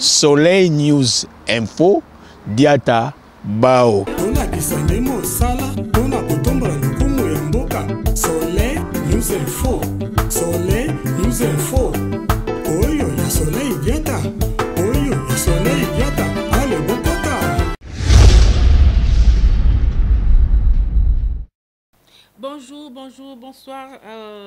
Soleil News Info Diata Bao. Soleil News Info. Soleil News Info. Oyo ya Soleil Diata. Oyo ya Soleil Diata. Allez, Bokota. Bonjour, bonsoir.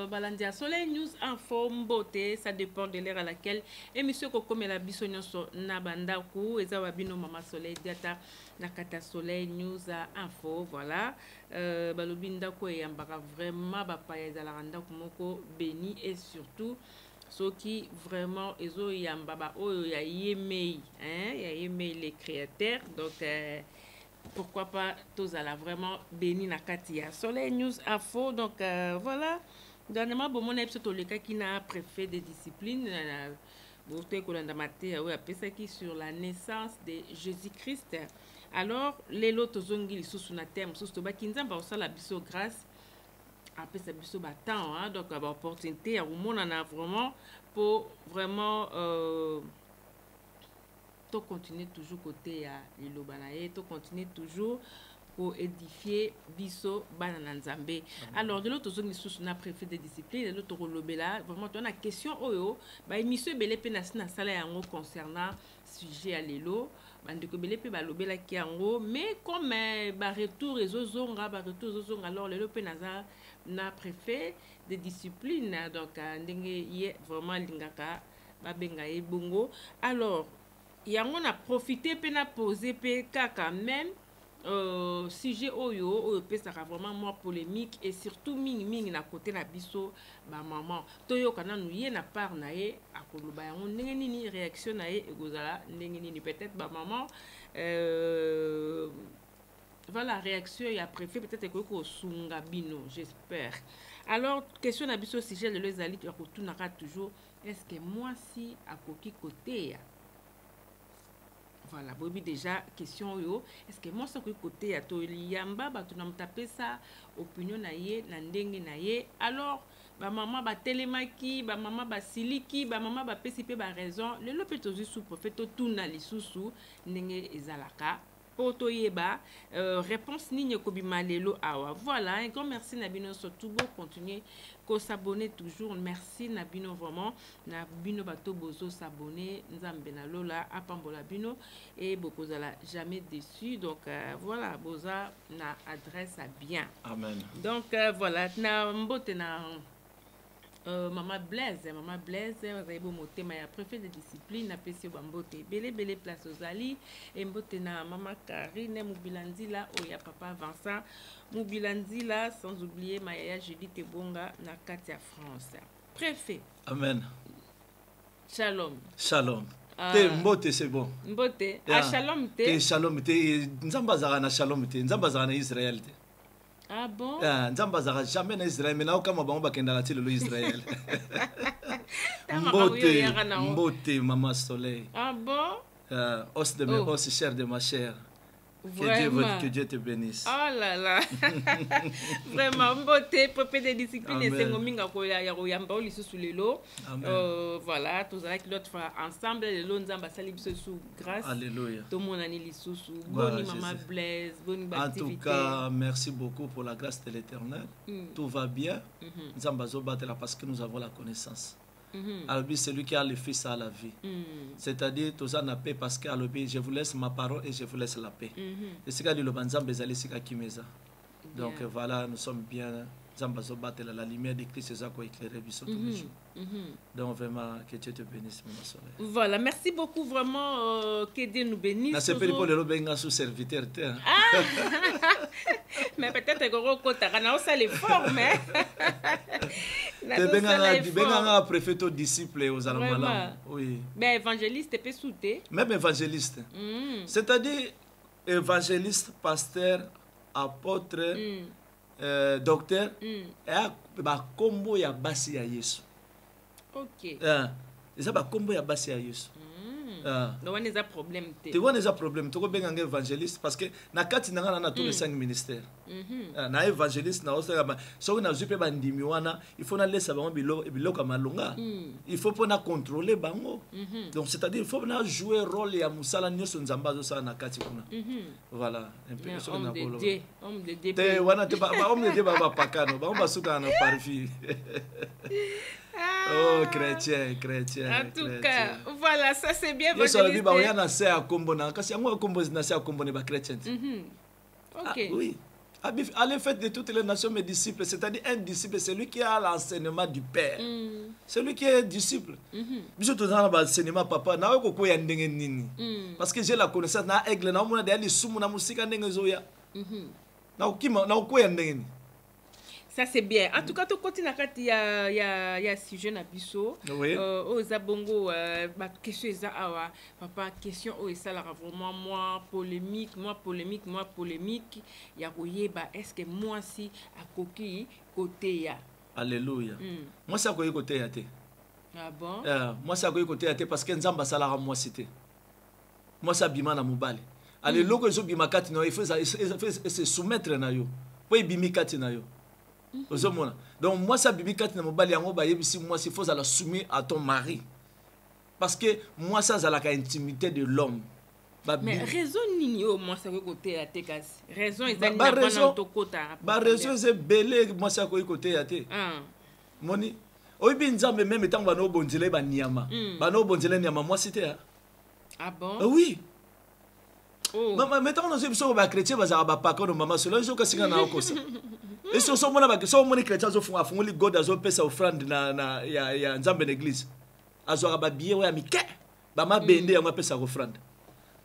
Balandia Soleil News Info Mbote, ça dépend de l'heure à laquelle. Et monsieur Koko Mela Bisonyoso Nabandaku, et Zawabino Mama Soleil Diata, Nakata Soleil News Info, voilà. Balobindako et Yambara vraiment, Bapaya Zalaranda Kumoko, béni et surtout. Ceux qui vraiment, Ezo Yambaba, oh, ya yemei, hein, ya yemei les créateurs, donc. Pourquoi pas tous à la vraiment béni na katia Soleil News Info, donc voilà. Dernièrement bon mon épisode le cas qui n'a préfet des disciplines qui sur la naissance de Jésus-Christ. Alors les lots zongi sous na terme sous to bakinza ba osala biso grâce après ça biso batant, hein, donc avoir opportunité à on en a vraiment pour vraiment continuer toujours côté à l'Ilobanaye, to continuer toujours pour édifier biso banana nzambe. Alors de l'autre zone sous na préfet de discipline, de l'autre lobela vraiment on a question oyo ba émission belé pe na sala yango concernant sujet à l'élo bande ko belé pe ba lobela ki yango mais comme ba retour ezozonga alors le pe na préfet de discipline donc ndenge yé vraiment lingaka ba benga e bongo. Alors yango na profiter pe na poser pe kaka même sujet oyo pe ça vraiment moi polémique et surtout mingi na côté na biso ba maman toyo kana nuye na part na ye akoloba yango ndenge nini réaction na ye egozala ndenge nini peut-être ba maman voilà réaction ya préfet peut-être ko sunga bino j'espère. Alors question na biso sujet de lezali ya kotunaka toujours est-ce que moi si akoki côté ya voilà, bobi déjà question yo est-ce que moi ça côté à to liamba ba tu na mtaper ça opinion na ye na ndenge na ye alors ba maman ba telemaki ba maman ba siliki ba maman ba pesipe ba raison le lopeto sous prophète tout na lisusu ndenge ezalaka poto yeba réponse nigne ko bimalelo awa voilà un grand merci Nabino surtout beau continuer ko s'abonner toujours merci Nabino vraiment Nabino bato bozo s'abonner nzambe na lola apambola bino et bokozala jamais déçu donc voilà boza na adresse à bien amen donc voilà na mbote na Maman Blaise, vous avez beau motema ya préfet de discipline na pesi bambote belé place aux ali et mbote na maman Karine Mubilandila o ya papa Vincent Mubilandila sans oublier Maya Judith Ebonga na Katia France. Préfet. Amen. Shalom. Te mbote c'est bon. Mbote. Ah shalom te. Te shalom te nzambazara na shalom te nzambazara na Israël te. Ah bon? Nzambazara jamais na Israël mais na kama bango bakenda la le Israël. Mbote maman soleil. Ah bon? Os de mes os, chair de ma chair. Que Dieu te bénisse. Oh là là. Vraiment mbote propre de discipline et c'est ngominga ko ya yamba oli sous les lots. Voilà, tous avec l'autre fois ensemble les lots nzamba sali biso sous grâce. Alléluia. Tout mon ani li sous boni maman Blaise, bonne activité. En tout cas, merci beaucoup pour la grâce de l'Éternel. Tout va bien. Nzamba zo batela parce que nous avons la connaissance. Alobi, celui qui a le fils a la vie. C'est-à-dire, tout ça n'a paix parce que Alobi, je vous laisse ma parole et je vous laisse la paix. Et c'est ce que le banzam bezali sika kimeza. Donc voilà, nous sommes bien. Zambazo batela la lumière de Christ c'est ça qui éclaire biso tous les jours. Donc vraiment que Dieu te bénisse mon soleil. Voilà, merci beaucoup vraiment que Dieu nous bénisse. Na c'est pour le benga sous serviteur. Mais peut-être que kota kana osa les formes. Benga préfet aux disciples aux allemands. Oui. Mais évangéliste peut souter. Même évangéliste. C'est-à-dire évangéliste, pasteur, apôtre, docteur et ba combo ya basi ya Yesu. OK. Ça ba combo ya basi ya Yesu. Donc on a un problème. Tu vois des problèmes. Tu vois bien un évangéliste parce que na kati na ngana na tous les 5 ministères. Na évangéliste na osa ba so na zupe ba ndimi wana il faut na laisser bango biloko malonga. Il faut pour na contrôler bango. Donc c'est-à-dire il faut na jouer rôle ya musala nyoso nzamba zo sa na kati kuna. Voilà, un peu so na bolo. Homme de Dieu. Te wana te ba homme de Dieu ba pakano, ba ba suka na parfi. Oh, chrétien. En tout cas, voilà, ça c'est bien. Yo sala biba ya na se akombo na kasi yango akombo na se akombo ne ba chrétien. OK. Oui. À l'effet de toutes les nations mes disciples, c'est-à-dire un disciple, c'est lui qui a l'enseignement du Père. C'est lui qui est disciple. Biso to na ba enseignement papa na ko ko ya ndenge nini. Parce que j'ai la connaissance na aigle na mona de sumu na musika ndenge zoya. Na ukima na ko ya ndenge nini. Ça c'est bien. En tout cas, tu continues à il y a sujet na biso. Oui. Aux abongo question eza awa papa question o ça la vraiment moi polémique. Ya koyeba est-ce que moi si akoki côté ya. Alléluia. Moi ça koyi côté ya te. Ah bon? Moi ça koyi côté ya te parce que nzamba sala moi cité. Moi ça bima na mobile. Allez loko zo bima kati na il faut se soumettre na yo. Po bimi kati na yo. Donc moi ça bibi kati na mobali yango ba yebisi moi il faut la soumettre à ton mari parce que moi ça za la intimité de l'homme. Mais raison nini au moi ça côté à te kasi raison ezali na bana tokota ba raison c'est belé moi ça côté à te moni oyibi nzambe même tant bana obonzele ba niama bana obonzele niama moi c'était ah bon oui. Oh. Maman mettons dans ce ba chrétien ba za ba pakano maman cela zo ka singa na okosa. Et si on mona ba so mona chrétien zo funga fungoli god azo pesa offrande na ya nzambe l'église azo ba biye wa mike ba ma bende ya ma pesa offrande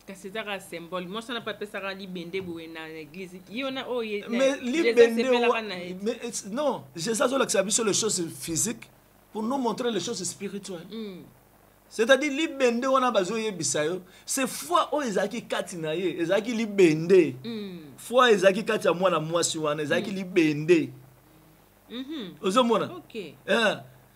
kasi ça un symbole moi ça n'a pas pesa li bende bo na l'église yona o ye mais li bende mais non c'est ça zo la que sur les choses physiques pour nous montrer les choses spirituelles. C'est-à-dire li bende wana bazo yebisa yo c'est foi o ezaki kati na ye ezaki li bende foi ezaki kati ya mwana mwasi wana ezaki li bende ozomona OK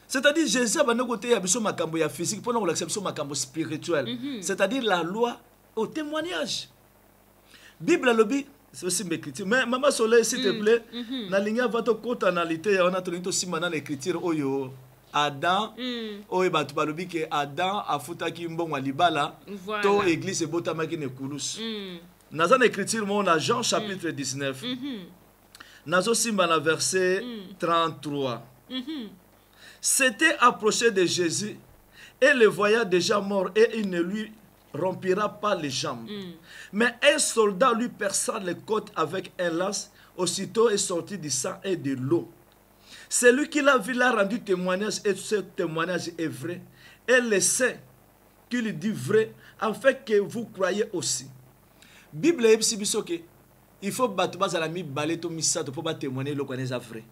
c'est-à-dire Jésus a bande côté ya biso makambo ya physique pour nous l'accepter makambo spirituel c'est-à-dire la loi au témoignage Bible lobi c'est aussi m'écriture mais maman Soleil s'il te plaît na ligne va to cotonalité on a to simana l'écriture oyo Adam oye batu balobi ke Adam afutaki mbongo libala to église ebotamaki ne kulus naza na écriture mo na Jean chapitre 19 nazo simba na verset 33 s'était approché de Jésus et le voyait déjà mort et il ne lui rompira pas les jambes mais un soldat lui perça les côtes avec un lace aussitôt est sorti du sang et de l'eau. Celui qui l'a vu l'a rendu témoignage et ce témoignage est vrai. Et le saint qui lui dit vrai, afin que vous croyez aussi. Bible est il faut battre la mi baleto misato pour témoigner le connaître vrai.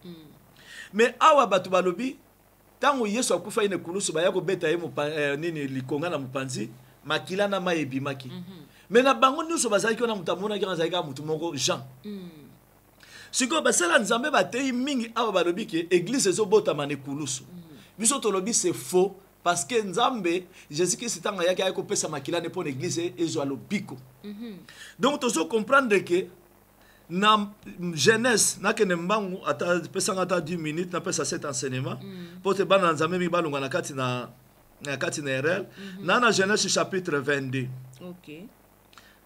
Mais awa batu balobi tango Yesu akufa ine kulusu ba yako beta ye nini likonga na mupanzi makila na mayebi maki. Mais na bango nyuso bazaki na mutamona ki bazaki mutu moko Jean. Siko basala nzambe batei mingi awa balobi ke église ezobota mane kulusu. Biso tolobi c'est faux parce que nzambe Jésus Christ tanga yaki ayako pesa makila ne pour l'église ezo alobiko. Donc tozo comprendre que na Genèse na kene mbangu ata pesa ngata 10 minutes na pesa cet enseignement pour te bana nzambe mi balunga na kati na RL na Genèse chapitre 22. OK.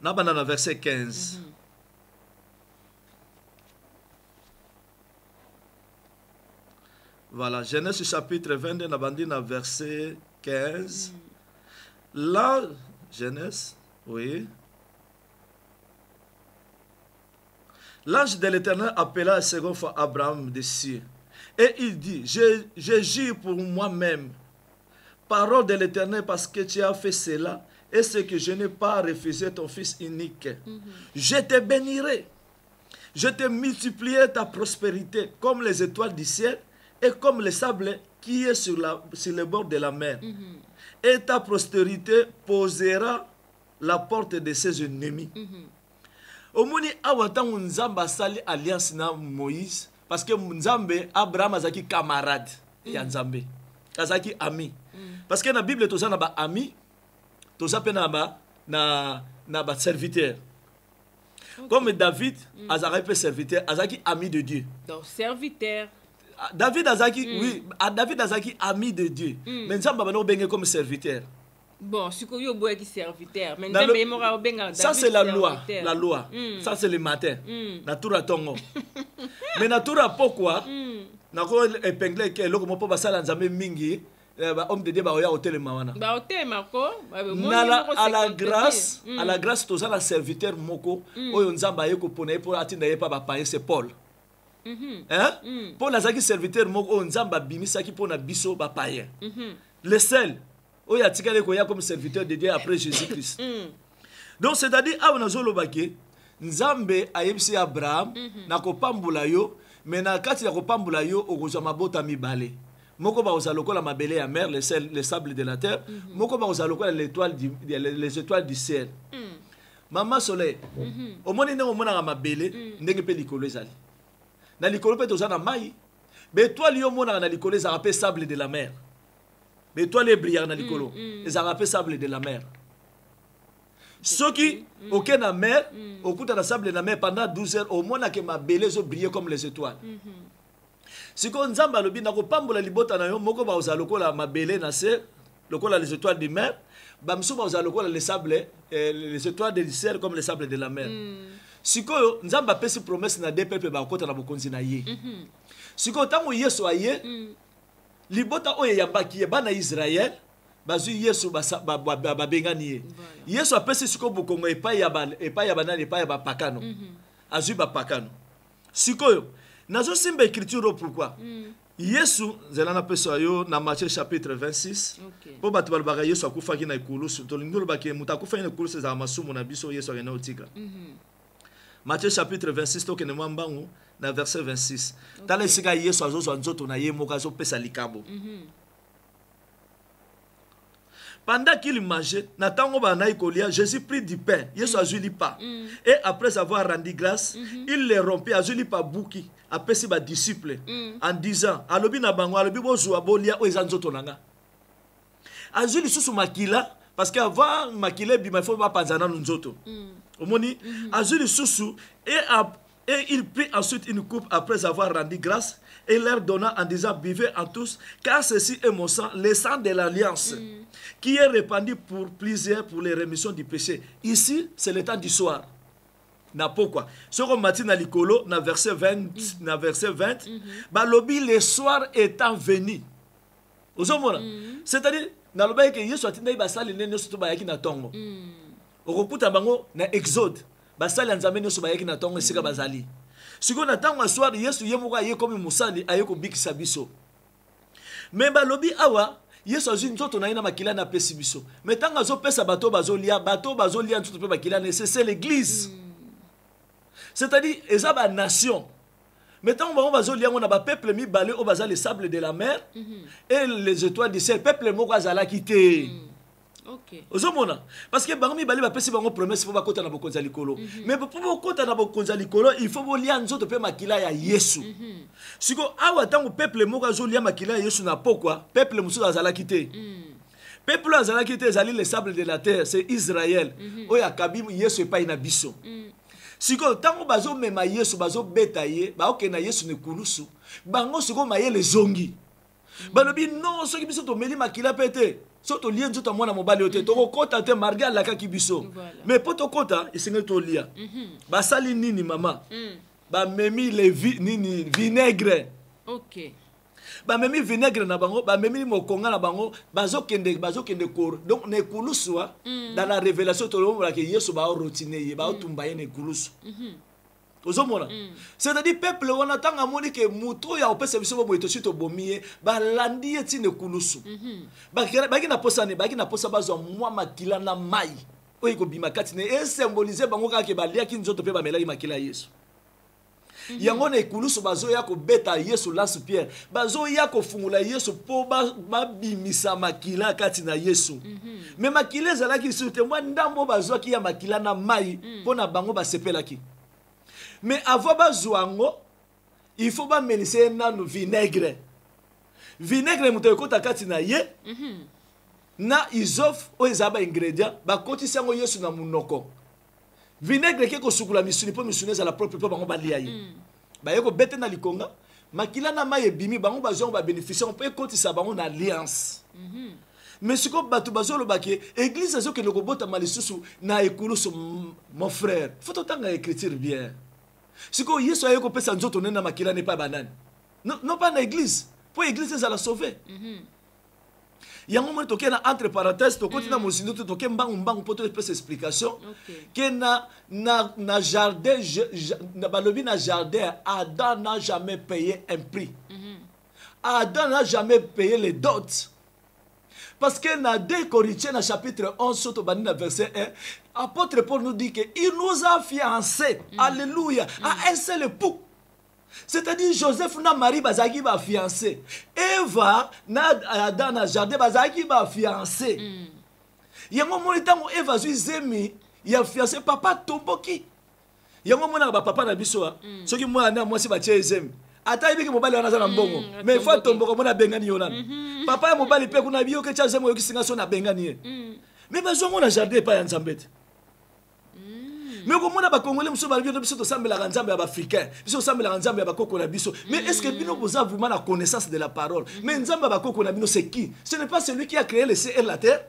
Na bana na verset 15. Voilà, Genèse chapitre 22, na verset 15. Là, Genèse, oui. L'ange de l'Éternel appela la seconde fois Abraham de cieux. Et il dit, je jure pour moi-même, parole de l'Éternel, parce que tu as fait cela, et ce que je n'ai pas refusé ton fils unique. Je te bénirai. Je te multiplierai ta prospérité comme les étoiles du ciel, et comme le sable qui est sur le bord de la mer. Et ta postérité posera la porte de ses ennemis. Omoni awatangu nzamba sali alliance na Moïse parce que nzambe Abraham azaki camarade ya nzambe azaki ami parce que na Bible tozana ba ami toza pe na ba serviteur. Comme David, azaki pe serviteur, azaki ami de Dieu. Donc serviteur. David azaki, oui, David azaki ami de Dieu. Mais nzamba bano benga comme serviteur. Bon, ce que vous avez serviteur. Mais ça c'est la loi, la loi. Ça c'est le matin. Natura tongo. Mais natura pourquoi? Nako épinglé que loko mo po basala nzambe mingi. Homme de Dieu ba oya hôtel mawana. Ba hôtel mako. À la grâce toza la serviteur moko oyo nzamba ye ko pona pour atinda ye pa ba paye c'est Paul. Hein? Paul azaki serviteur moko nzamba bimisa ki pona biso ba paye. Le seul oyo atikale ko ya comme serviteur de Dieu après Jésus-Christ. Donc c'est-à-dire a on zolo bake nzambe ayebisi Abraham na ko pambula yo mais na kati ya ko pambula yo okozwa mabota mibale. Moko ba ozalokola mabele ya mer, les sables de la terre. Moko ba ozalokola les étoiles du ciel. Maman soleil. Au moins ne omona mabele ndenge pe likolo ezali. Na likolo pe tozana mai. Be étoile yo mona na likolo za rappelle sable de la mer. Be étoile brillant na likolo. Ça rappelle sable de la mer. Ceux qui aucun na mer, au coup de la sable de la mer pendant 12 heures au moins que mabele zo briller comme les étoiles. Si on nzamba lobi na ko pambola libota na yo moko ba ozalokola mabele na se lokola les étoiles de mer ba mso ba ozalokola les sables les étoiles du ciel comme les sables de la mer. Sikoyo nzamba pesi promesse na deux peuples ba kota na bokonzi na ye. Sikoyo tango Yesu aye libota oyo ya baki bana Israël bazu Yesu ba bengani ye. Yesu apesi sikoyo bokongo epai ya banani epai ya ba pakano. Azu ba pakano. Sikoyo nazo simba écriture pourquoi Yesu zelana peso yo na Matthieu chapitre 26 po batu balbaka Yesu akufa ki na ikulusu to lingolo bake mutakufa ina ikulusu za masumu na biso Yesu akena otika. Matthieu chapitre 26 to kene mwambangu na verset 26 tala sika Yesu azozo nzoto na ye moka zo pesa likabo. Pendant qu'il mangeait, Jésus prit du pain, Jésus a juli pas. Et après avoir rendu grâce, il les rompit, a juli pas bouki, a pesi ba disciple, en disant, alobi na bango, alobi bozo abolia o ezanzoto nanga. A juli susu makila, parce qu'avant makila bima faut pas panzana nzoto. Omoni, a juli susu et il prit ensuite une coupe après avoir rendu grâce et leur donna en disant buvez en tous car ceci est mon sang, le sang de l'alliance qui est répandu pour plusieurs pour les rémissions du péché. Ici c'est le temps du soir. Na pourquoi? Ce qu'on matin na likolo na verset 20 balobi le soir étant venu. Ozomona. C'est-à-dire na loba que Yesu atinda basali nene soto ba yaki na tongo. Okukuta bango na Exode. Basali nzambe nyoso bayeki na tongo esika bazali. Siko na tango soir Yesu yemoka ye comme musali ayeko bikisa biso. Mais balobi awa Yesu azwi nzoto na ina makila na pesi biso. Mais tango azo pesa bato bazolia nzoto pe makila c'est l'église. C'est-à-dire eza ba nation. Mais tango bango bazolia ngona ba peuple mi balé o bazali les sables de la mer et les étoiles du ciel peuple moko azala kité. Ok. Ozomona parce que bango mibali ba pesi bango promesse faut ba kota na bokonza likolo. Mais pour ba kota na bokonza likolo, il faut bolia nzoto pe makila ya Yesu. Siko awa tango peuple moko azolia makila ya Yesu na pourquoi peuple musu azala kité. Peuple azala kité ezali les sables de la terre, c'est Israël. Oya kabimu Yesu epa ina biso. Siko tango bazo mema Yesu bazo betaye, ba okena Yesu ne kulusu. Bango siko maye les zongi. Balobi non soki biso to meli makila pete. Soto lien nzoto mwana mobali ote to kota te marga la kaki biso. Mais poto kota isinga to lia. Ba sali nini mama? Ba memi le nini vinaigre. OK. Ba memi vinaigre na bango, ba memi mokonga na bango, bazo kende kor. Donc ne kuluswa dans la révélation to lo que Yesu ba rotine ba otumba ye ne kulusu. Ozomona. C'est-à-dire peuple wana tanga moni ke muto ya opesa biso bo etoshi to bomie ba landi eti ne kulusu. Ba na posa bazo mwa makila na mai. Oyi ko bima kati ne e symboliser bango ka ke ba lia ki nzoto pe ba melaki makila Yesu. Yango na kulusu bazo ya ko beta Yesu lance pierre. Bazo ya ko fungula Yesu po ba bimisa makila kati na Yesu. Mais makila ezalaki surte mwa ndambo bazo ki ya makila na mai pona bango ba sepelaki. Mais avant bazouango, il faut pas mélisser nanu vinaigre. Vinaigre muto ekota kati na ye. na isof oyo eza ba ingrédient bakotisi yango yesu na munoko vinaigre ke kosukula misuni mpo misuni ezala propre mpo bango balia ye baye kobete na likonga makila na mai ebimi bango bazwa yango babénéficie mpo ekotisa bango na alliance mais siko bato bazoloba ke église azokende kobotama lisusu na ekulusu mon frère faut totanga écriture bien siko yesu aye kopesa nzoto nene na makila ne pa banani non pas na église po église ezala sauver yango moni toke na entre parenthèses tokoti na mosindo toke mbangu po topesa explication ke na jardin balobi na jardin Adam n'a jamais payé un prix Adam n'a jamais payé les dots parce que dans 2 Corinthiens, dans chapitre 11, surtout dans verset 1, apôtre Paul nous dit qu'il nous a fiancés, alléluia, à un seul époux. C'est-à-dire Joseph na Marie bazaki ba fiancé. Eva na Adam na jardin bazaki ba fiancé. Yango monitango Eva zui zemi ya fiancé papa tomboki. Yango mona ba papa na biso soki mwana na mwasi ba tie zemi. Ata ibiki mobali wana za na mbongo. Mais faut tomboka mona bengani yonana. Papa ya mobali pe kuna biyo ke cha zemi yokisinga so na bengani ye. Mais bazongo na jardin pa ya Nzambete. Mais comment on a congolais monsieur Balvio de biso to sambela nzambe ya africain biso sambela nzambe ya bakoko na biso mais est-ce que bino vous avez vraiment la connaissance de la parole mais nzambe ya bakoko na bino c'est qui ce n'est pas celui qui a créé le ciel et la terre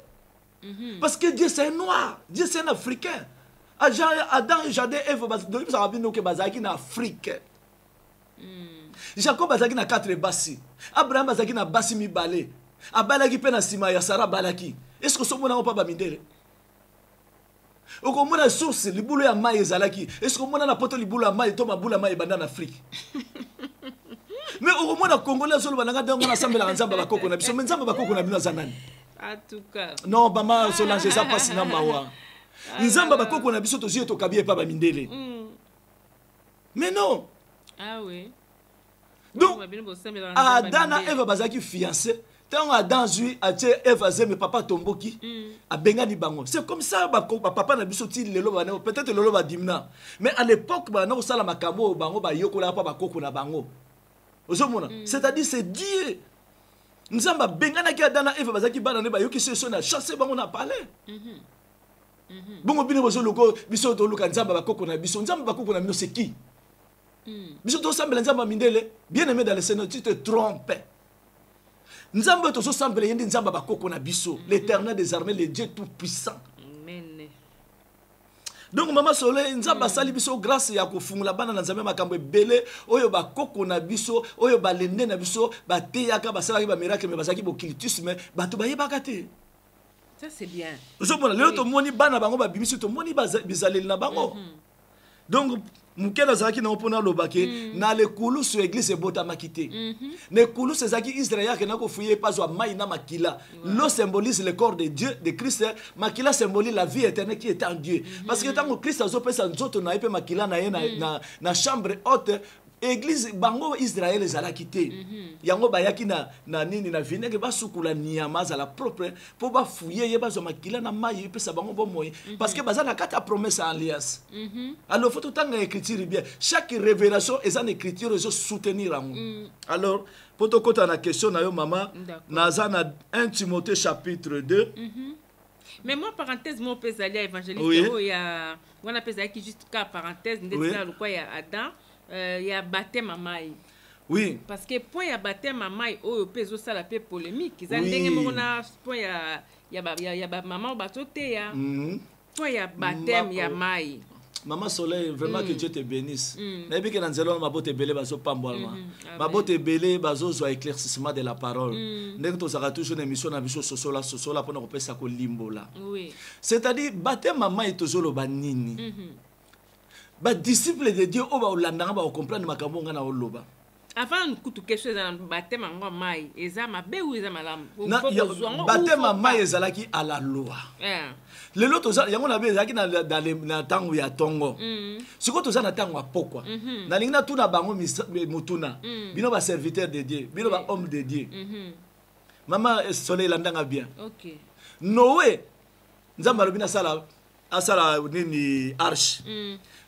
parce que Dieu c'est un noir Dieu c'est un africain Adam et Jardin Ève donc ça va bino que bazaki na Afrique Jacob bazaki na 4 basi Abraham bazaki na basi mibale abalaki pe na sima ya Sarah balaki est-ce que so mona pas ba mindele okomona source libulu ya mai ezalaki est-ce que mona na poto libulu ya mai to mabula mai banda na Afrique mais okomona congolais solo bananga dango na sambela nzamba bakoko na biso mais nzamba bakoko na bino zanani en tout cas non mama Solange ça passe na mawa nzamba bakoko na biso to jié to kabie pa ba mindele mais non ah oui donc Adam et Eva bazaki fiancé tant Adam zui atie Eva zeme papa tomboki abengani bango c'est comme ça papa na biso ti lelo bana peut-être lelo ba dimna mais à l'époque bana ko sala makambo bango ba yokola pa bakoko na bango ozomona c'est-à-dire c'est Dieu nzamba bengana ki Adam na Eva bazaki bana ne ba yoki so na chasser bango na palais bongo bino bozo loko biso to luka nzamba bakoko na biso nzamba bakoko na bino c'est qui biso to sambela nzamba mindele bien aimé dans le Seigneur tu te trompes Nzamba to so sambele yendi nzamba bakoko na biso l'Éternel des armées le Dieu tout puissant amen donc mama Soleil nzamba sali biso grâce ya kofungula bana na nzambe makambo ebele oyo bakoko na biso oyo balende na biso bateyaka basalaki ba miracle mais bazaki bokilitisme bato bayebaka te ça c'est bien ozomona lelo tomoni bana bango babimisi tomoni bizaleli na bango donc mukela zaki na opona lobake na le kulu sur église ebotamaki te ne kulu sezaki Israël na ko fuye pas wa mai na makila l'eau symbolise le corps de Dieu de Christ makila symbolise la vie éternelle qui est en Dieu parce que tant que Christ azopesa nzoto na epe makila na ye na chambre haute église bango Israël ezalaki te yango bayaki na nini na vinaigre basukula niama za la propre po ba fouiller ye bazo makila na mai epesa bango bomoyi parce que bazana kata promesse alliance alors faut tanga écriture bien chaque révélation est une écriture et soutenir alors pour to kota na question na yo mama naza na 1 Timothée chapitre 2 mais moi parenthèse mon pesalia évangéliste il y a on appelle ça qui juste cas parenthèse ndetsa le quoi il y a Adam il y a baptême à maille. Oui. Parce que point il y a baptême à maille, oh peso ça la paix polémique. Ils ont dit que point il y a maman batoté ya. Point il y a baptême il y a maille. Maman Soleil, vraiment que Dieu te bénisse. N'aie que dans zéro ma botte belé bazo pamboalma. Ma botte belé bazo zo éclaircissement de la parole. N'est-ce que ça toujours une émission na biso sosola pour nous repérer ça ko limbo là. Oui. C'est-à-dire baptême à maille toujours banini. Ba disciple de Dieu o ba olandanga ba comprendre makambo ngana oloba avant kutu quelque chose dans baptême en mai ezama be ou ezama lam baptême mai ezalaki à la loi le lot yango na be ezalaki na tango ya tongo siko toza na tango apokwa na lingina tuna bango mutuna bino ba serviteur de Dieu bino ba homme de Dieu mama Soleil landanga bien OK Noé nzamba lobina sala asala nini arche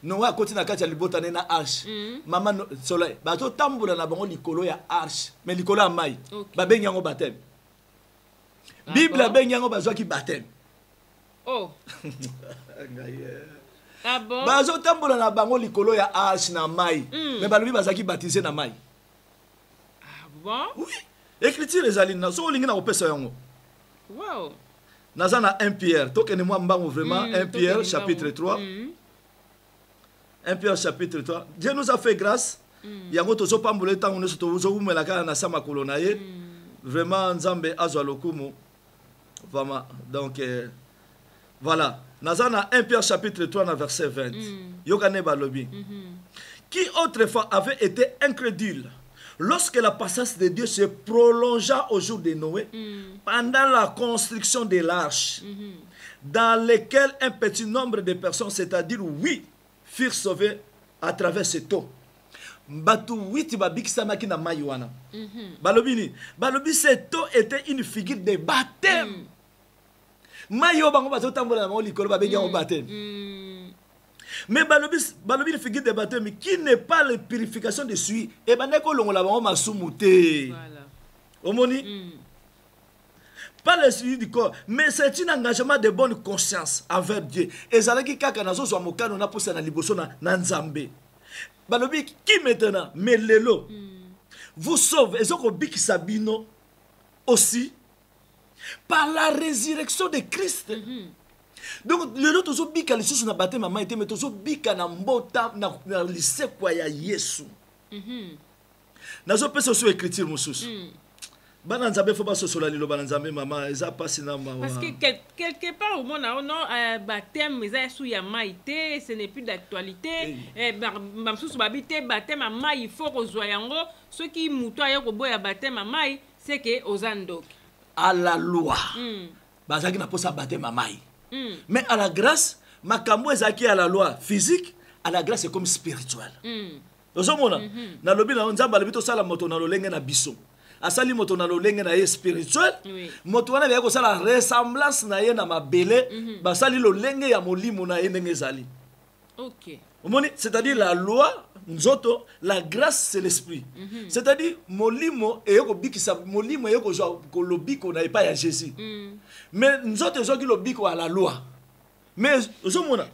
non wa continue kati ya libota na arche mama Soleil bato tambola na bango likolo ya arche mais likolo ya mai ba bengi yango baptême Bible a ben yango bazwa ki baptême. Oh. Ah bon? Bazo tambola na bango likolo ya arche na mai. Mais balobi bazaki baptisé na mai. Ah bon? Oui. Écriture ezali na so lingi na opesa yango. Wow. Naza na 1 Pierre. Tokene moi mbango vraiment 1 Pierre chapitre 3. 1 Pierre chapitre 3. Dieu nous a fait grâce. Yango tozo pambola tango neso tozo umela kana na sama kolona ye. Vraiment Nzambe azwa lokumu. Vraiment donc voilà. Nazana 1 Pierre chapitre 3 verset 20. Yokane balobi. Qui autrefois avait été incrédule lorsque la patience de Dieu se prolongea au jour de Noé, pendant la construction de l'arche, dans lequel un petit nombre de personnes, c'est-à-dire 8, furent sauvées à travers cette eau. Batu 8 babikisama na mayuana. Balobini, balobi cette eau était une figure de baptême. Mayo bango bazo tambola na likolo babengi en baptême. Mais balobi une figure de baptême qui n'est pas la purification de suie et baneko longola bango masumuté. Voilà. Omoni? Pas le suivi du corps, mais c'est un engagement de bonne conscience envers Dieu. Et ça qui kaka nazo zo mokano na posa na liboso na Nzambe. Balobi qui maintenant mais lelo vous sauve et zoko biki sabino aussi par la résurrection de Christ. Donc le lot toujours bika les choses na baptême maman était mais toujours bika na mbota na lycée kwa ya Yesu. Nazo pesa sur écriture mususu. Bana Nzambe faut pas se sola lilo bana Nzambe maman eza pas na maman. Parce que quelque part au monde on baptême eza sous ya maïté, ce n'est plus d'actualité. Mamsusu babité baptême à maï il faut kozwa yango ceux qui muto ya ko boya baptême à maï c'est que ozandok à la loi. Bazaki na posa baptême à maï. Mais à la grâce, makambo ezaki à la loi physique, à la grâce c'est comme spirituel. Ozomona na lobi na Nzambe alibito sala moto na lolenge na biso. Asali moto na lolenge na ye spirituel. Moto wana bya ko sala ressemblance na ye na mabele, basali lolenge ya molimo na ye ndenge ezali. OK. Omoni, c'est-à-dire la loi nzoto, la grâce c'est l'esprit. C'est-à-dire molimo e ko bikisa molimo e ko jo ko lobiko na epa ya Jésus. Mais nzoto zo ki lobiko à la loi. Mais ozomona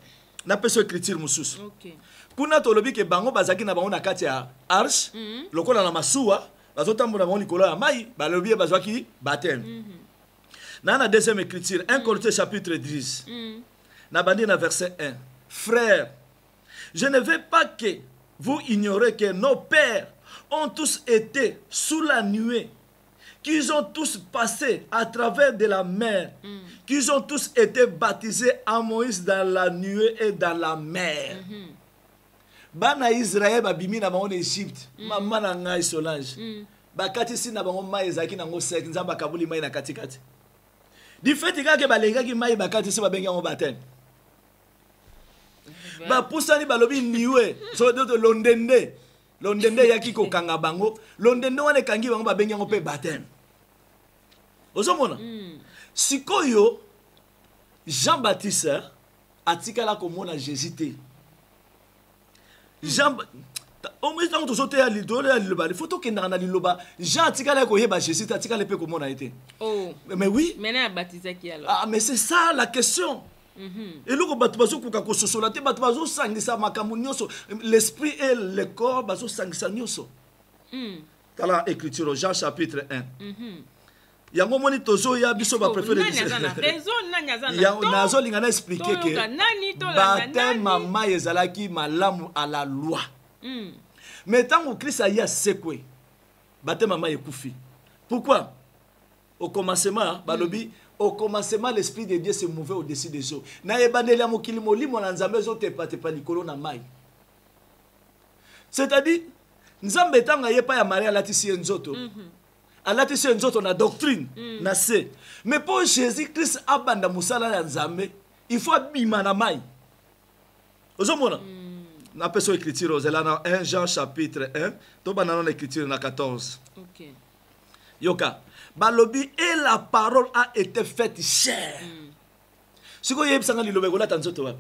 na peso écriture mususu. OK. Kuna to lobike bango bazaki na bango na kati ya arche, lokola na masuwa, bazotambola bango likolo ya mai, balobi bazwaki baptême. Na deuxième écriture, 1 Corinthiens chapitre 10. Na bandi na verset 1. Frères, je ne veux pas que vous ignorez que nos pères ont tous été sous la nuée, qu'ils ont tous passé à travers de la mer, qu'ils ont tous été baptisés à Moïse dans la nuée et dans la mer. Bana Israël babimi na bango Égypte, mama na ngai Solange. Bakati si na bango mai ezaki nango sek nzamba kabuli mai na katikati. Di fait que balengaki mai bakati si babengi yango baptême. Ba pusani balobi niwe so de londende yaki ko kanga bango londende wane kangi bango babengi yango pe baptême. Ozomona sikoyo Jean-Baptiste atikala komona Jésus te. Jean au moins tant que tu es à l'île, il faut que tu aies liloba. Jean atikala ko yeba Jésus atikala pe komona été. Oh. Mais oui. Maintenant baptisé qui alors? Ah mais c'est ça la question. Et le batu bazo kuka ko sosola te batu bazo sangisa makambo nyonso l'esprit et le corps bazo sangisa nyonso. Tala écriture Jean chapitre 1. Yango moni tozo ya biso ba préféré ya nazo lingana expliquer que baptême mama ezalaki malamu à la loi. Mais tant que Christ a ya sekwe baptême mama ekufi. Pourquoi? Au commencement balobi au commencement l'esprit de Dieu se mouvait au-dessus des eaux. Na ebandeli ya mokili molimo na Nzambe zo te pa likolo na mai. C'est-à-dire Nzambe tanga yepa ya Maria latisi nzoto. Alatisi nzoto na doctrine na se. Mais pour Jésus-Christ abanda musala ya Nzambe, il faut abima na mai. Ozomona. Na peso écriture ozela na 1 Jean chapitre 1, to banana na écriture na 14. OK. Yoka. Balobi et la parole a été faite chère. Si vous avez besoin de liloba, vous avez besoin de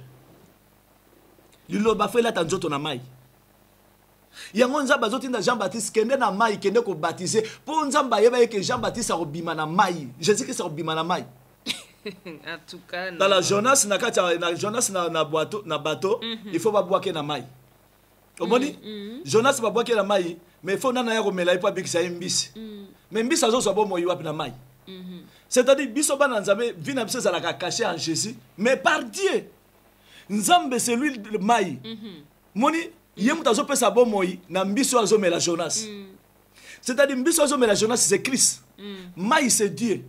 liloba fait la tanzoto na mai. yango nzambe azotinda Jean-Baptiste kende na mai kende ko baptiser pour nzambe yeba que Jean-Baptiste a obima na mai Jésus-Christ a obima na mai. En tout cas, dans la Jonas na Jonas na bateau il faut pas boire que na mai. Omoni Jonas ba boire que na mai mais il faut nana ya ko mela ipo bikisa mbisi. Mais mbisi azo so bo moyi wapi na mai. C'est-à-dire biso ba na nzambe vie na biso za la caché en Jésus mais par Dieu. Nzambe c'est lui le mai. Moni yemu tazo pesa bo moyi na mbiso azo mela Jonas. C'est-à-dire mbiso azo mela Jonas c'est Christ. Mai c'est Dieu.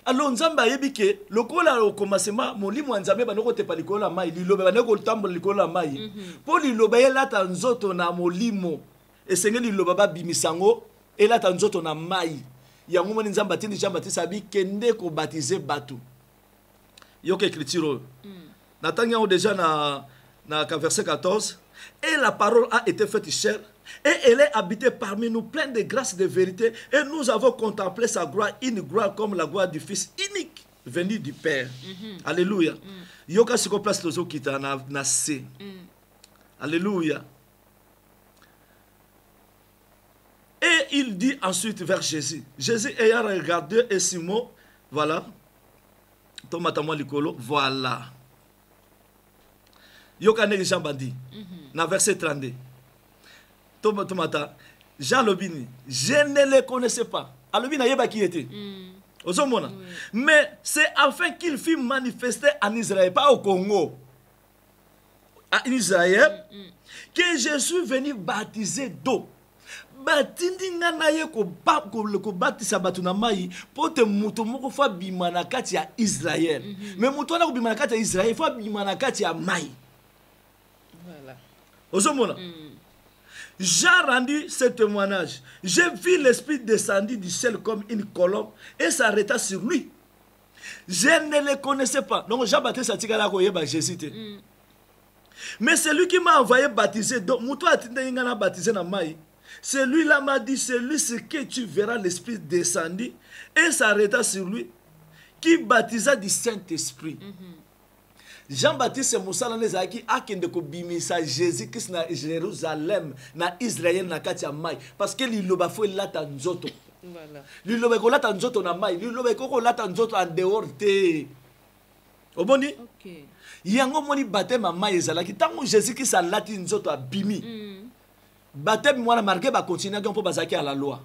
Alors nzambe ayebi ke lokola au commencement molimo nzambe banoko te palikola mai liloba banoko tambola likola mai po liloba elata nzoto na molimo esengeli liloba ba bimisango elata nzoto na mai yango moni nzambe atindi Jean-Baptiste abi kende ko baptiser batu yoke écriture natangi on déjà na verset 14 et la parole a été faite chair et elle est habitée parmi nous, pleine de grâce et de vérité. Et nous avons contemplé sa gloire, une gloire comme la gloire du Fils unique, venu du Père. Alléluia. Yoka se place les autres qui na C. Alléluia. Et il dit ensuite vers Jésus. Jésus ayant regardé et Simon, voilà. Tomatamo likolo, voilà. Yoka ne Jean-Baptiste. Na verset 32. Tomata, Jean Lobini, je ne le connaissais pas. Alobina yeba qui était. Mais c'est afin qu'il fût manifesté en Israël, pas au Congo. En Israël, que je suis venu baptiser d'eau. Batindi ngana ye ko batisa batuna mai pote muto moko fa bimana kati ya Israël. Mais muto na ko bimana kati ya Israël fa bimana kati ya mai. Voilà. Ozomona. J'ai rendu ce témoignage. J'ai vu l'Esprit descendre du ciel comme une colombe et s'arrêta sur lui. Je ne le connaissais pas. Donc Jean-Baptiste a dit que Jésus. Mais celui qui m'a envoyé baptiser, donc celui-là m'a dit, celui ce que tu verras l'Esprit descendre et s'arrêta sur lui, qui baptisa du Saint-Esprit. Jean-Baptiste Moussala Nezaki a kende ko bimisa Jésus-Christ na Jérusalem na Israël na kati ya mai parce que liloba fo lata nzoto. Voilà. Liloba ko lata nzoto na mai, liloba ko lata nzoto en dehors te. Oboni? OK. Yango moni baptême mai ezalaki tango Jésus-Christ a lati nzoto abimi. Baptême mwana marqué ba continuer qu'on peut bazaki à la loi.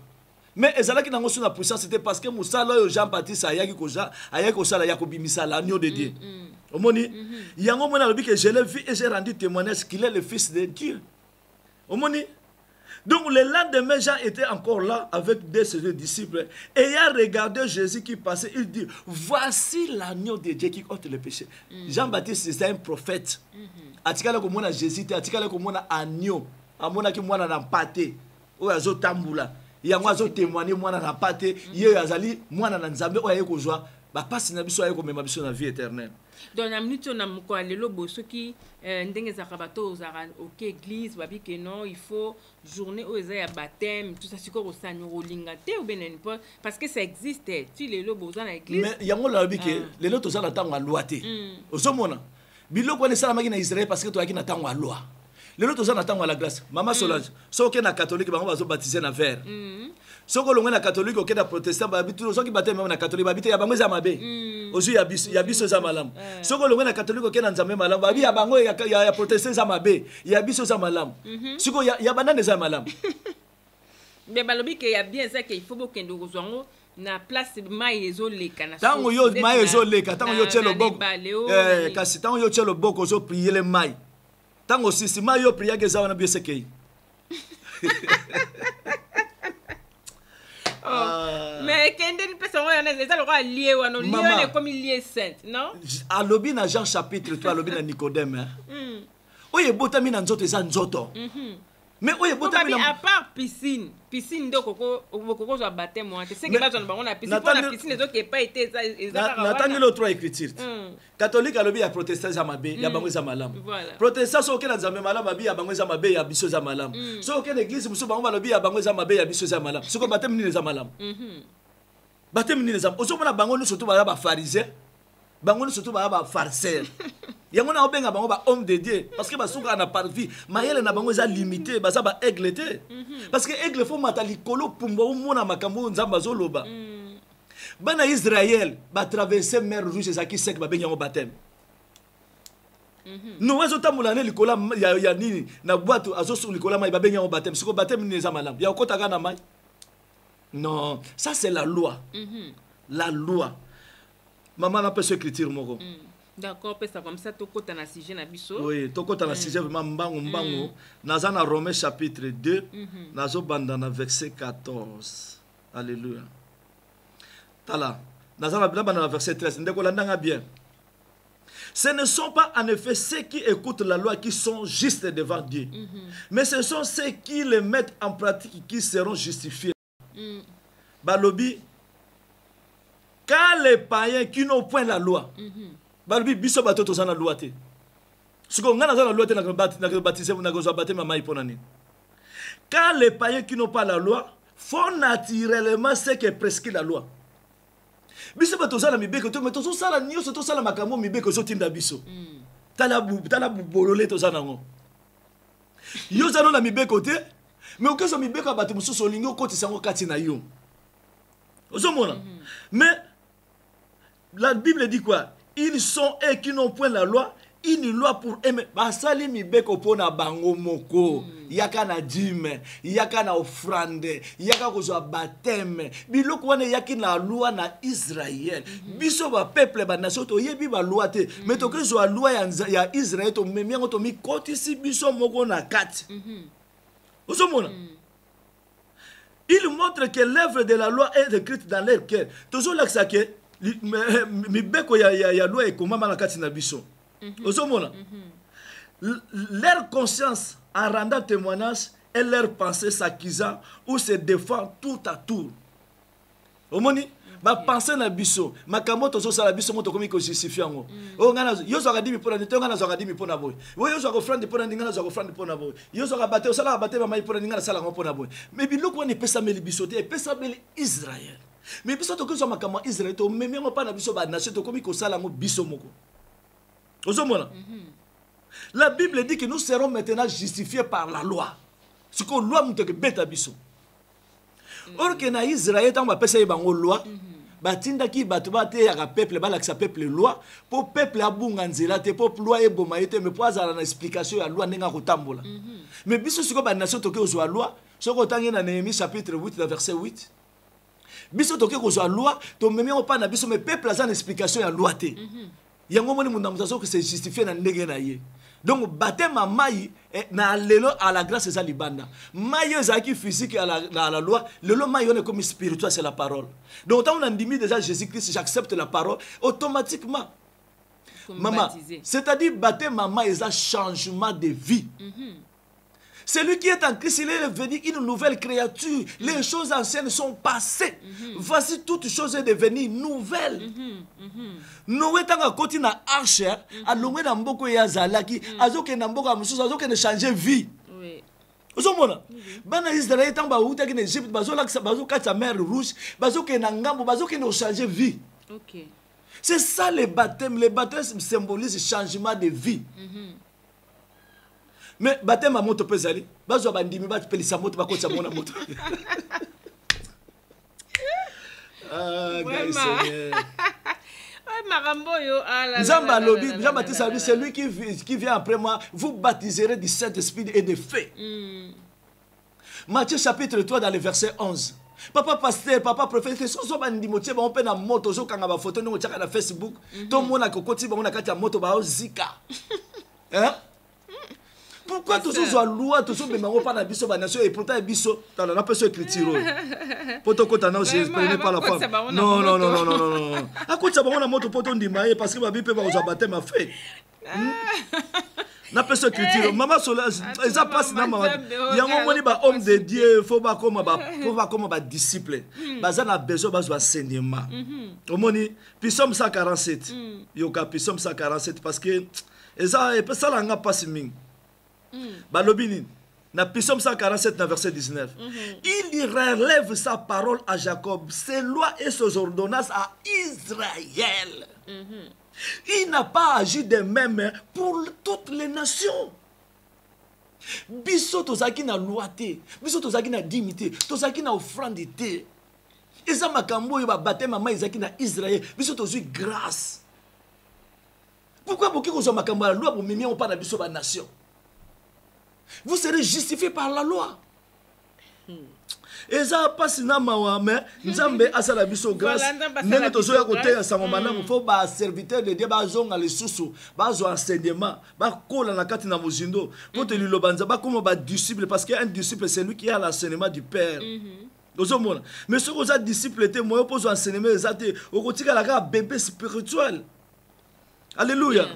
Mais ezalaki nango sous la puissance c'était parce que Moussala Jean-Baptiste ayaki ko sala yakobimisa l'agneau de Dieu. Omoni, yango mona lobi que je l'ai vu et j'ai rendu témoignage qu'il est le Fils de Dieu. Omoni. Donc le lendemain, Jean était encore là avec deux de ses disciples. Et il a regardé Jésus qui passait. Il dit, voici l'agneau de Dieu qui ôte le péché. Jean-Baptiste, c'est un prophète. Atikala ko mona Jésus, atikala ko mona agneau. Amona ki mwana na pate. O yazo tambula. Yango azo témoigner mwana na pate. Ye yazali mwana na nzambe o yaye ko joa. Ba pasi na biso yaye ko mema biso na vie éternelle. Dans la minute on a mko lelo boso ki ndenge za kabato ozara OK église babi que non il faut journée au ya baptême tout ça siko rosanyo rolinga te ou benen pas parce que ça existe tu lelo bozo na église mais yango la babi que lelo to za na tango loi te osomona biloko ne sala maki na Israël parce que to yaki na tango loi lelo to za na tango la grâce mama Solange so ke na catholique bango bazo baptiser na verre soko longo na catholique oke na protestant ba bitu soki baptême na catholique ba bitu ya bango za mabe ozu ya biso za malamu soko longo na catholique oke na nzambe malamu ba bi ya bango ya protestant za mabe ya biso za malamu siko ya banane za malamu mais balobi ke ya bien ça que il faut bokendo kozwango na place mai ezoleka na tango yo mai ezoleka tango yo tshelo boko kasi tango yo tshelo boko zo prier le mai tango sisi mai yo prier ke za wana biese ke mais kende ni pesa ngona les alors lié wano lié comme lié sainte non alobi na Jean chapitre 3 alobi na Nicodème oye botami na nzoto eza nzoto mais oye botami na à part piscine ndo koko zo baptême moi c'est que bazo na bango na piscine pour la piscine ezo ke pas été ça na tangi le 3 écriture catholique alobi ya protestant za mabe ya bango za malamu protestant so ke na nzambe malamu babi ya bango za mabe ya biso za malamu so ke na église muso bango balobi ya bango za mabe ya biso za malamu siko baptême ni za malamu baptême ni za ozo mona bango ni surtout ba pharisien bango surtout ba farceur yango na obenga bango ba homme de Dieu parce que basuka na parvi mayele na bango za limité baza ba aigle te parce que aigle faut mata likolo pumba umona makambo nzamba zoloba bana Israël ba traverser mer rouge ezaki sec ba benga baptême no wazo tamula ne likola ya nini na boîte azo sur likola mai ba benga baptême siko baptême ni za malamu ya okota kana mai non ça c'est la loi la loi maman n'a pas ce écriture moko. D'accord, c'est comme ça tokota na sujet na biso. Oui, tokota na sujet vraiment mbango. Naza na Romains chapitre 2, nazo banda na verset 14. Alléluia. Tala, naza na banda na verset 13. Ndeko landanga bien. Ce ne sont pas en effet ceux qui écoutent la loi qui sont justes devant Dieu, mais ce sont ceux qui le mettent en pratique qui seront justifiés. Balobi quand les païens qui n'ont point la loi, balobi biso bato to sana loi te. Siko ngana sana loi te na baptiser na ko baptiser mama iponani. Quand les païens qui n'ont pas la loi font naturellement ce que prescrit la loi. Biso bato sana mibeko to meto so sala nyoso to sala makambo mibeko so tinda biso. Tala bolole to sana ngo. Yo sana na mibeko te, mais okeso mibeko bato mususu olingo kotisa ngo kati na yo. Osomona. Mais la Bible dit quoi? Ils sont eux qui n'ont point la loi, une loi pour aimer. Basali mibeko pona bango moko. Yaka na dîme, yaka na offrande, yaka kozwa baptême. Biloko wana yaki na loi na Israël. Biso ba peuple ba nation to yebi ba loi te. Mais to kezwa loi ya Israël to memiango to mi kotisi biso moko na kati. Osomona. Il montre que l'œuvre de la loi est écrite dans leur cœur. Toujours là que ça que mibeko ya loi et comment na kati na biso. Osomona. Leur conscience en rendant témoignage et leur pensée s'accusant ou se défend tout à tour. Omoni ba penser na biso makambo to so sala biso moto komi ko justifier ngo. O ngana yo zo kadimi pona nito ngana zo kadimi pona boy. Wo yo zo ko friend pona ngana zo ko friend pona boy. Yo zo ka bate sala bate mama pona ngana sala ngo pona boy. Mais biloko ni pesa meli biso te pesa meli Israël. Mais biso to ko zo makambo Israël to memi ngo pa na biso ba nation to komi ko sala ngo biso moko. Ozomona. La Bible dit que nous serons maintenant justifiés par la loi. Ce que la loi nous te bête biso. Or que na Israël tant ba pesa bango loi. Batinda ki bato ba te ya peuple ba la sa peuple loi pour peuple abunga nzela te pour loi e boma yete mais pour azala na explication ya loi nenga kotambola. Mais biso siko ba nation to ke ozwa loi soko tangi na Néhémie chapitre 8 verset 8. Biso to ke kozwa loi to memi on pa na biso mais peuple azana explication ya loi te. Yango moni munda mutazo que c'est justifié na ndenge na ye. Donc baptême mai na lelo à la grâce eza libanda. Mai ezaki physique à la loi, lelo mai on est comme spirituel c'est la parole. Donc quand on a dit déjà Jésus-Christ j'accepte la parole automatiquement. Maman, c'est-à-dire baptême mai eza changement de vie. Celui qui est en Christ, il est devenu une nouvelle créature. Les choses anciennes sont passées. Voici toutes choses est devenues nouvelles. Noé tanga koti na arche, alongwe na mboko ya zalaki, azoke na mboko amususu, azoke ne changer vie. Oui. Ozomona. Bana Israël tanga uta ki na Égypte, bazoka sa mer rouge, bazoke na ngambo, bazoke ne changer vie. OK. C'est ça le baptême. Le baptême symbolise le changement de vie. Mais baptême à moto pesali, bazo bandimi ba pelisa moto ba kotsa mona moto. Ah, guys. Nzamba lobi, Jean-Baptiste a dit, c'est lui qui vient après moi, vous baptiserez du Saint-Esprit et de feu. Matthieu chapitre 3 dans le verset 11. Papa pasteur, papa prophète, so bandimo tie ba on pe na moto zo kanga ba photo ngo tshaka na Facebook. To mona kokoti ba mona kati ya moto ba ozika. Hein? Pourquoi tous ces lois, tous ces mémoires pas na biso ba nation et pourtant biso dans la personne écriture. Poto kota na je prenais pas la femme. Non non non non non non. A kota ba on a moto poto ndimaye parce que ba bi pe ba oza baptême a fait. Na personne écriture. Maman sola ça passe na maman. Yango moni ba homme de Dieu, faut pas comme ba disciple. Ba za na besoin ba zo enseignement. Omoni Psaume 147. Yoka Psaume 147 parce que ça et ça la nga passe ming. Balobini, na Psaume 147, verset 19. Il relève sa parole à Jacob, ses lois et ses ordonnances à Israël. Il n'a pas agi de même pour toutes les nations. Biso tozaki na loi te, biso tozaki na dimité, tozaki na offrande te. Eza makambo yo ba baptême mama ezaki na Israël, biso tozui grâce. Pourquoi beaucoup de makambo la loi pour mimi on pas na biso ba nation? Vous serez justifiés par la loi. Eza pas na mawa mais nzambe asala biso grâce. Nene tozo ya côté ya samomana mo faut ba serviteur de Dieu ba zonga les susu, ba zo enseignement, ba kola na kati na mozindo, pour te lilobanza ba comme ba disciple parce qu'un disciple c'est lui qui a l'enseignement du Père. Mais ce que vous disciple était moi pour enseignement exacté, au quotidien la bébé spirituel. Alléluia.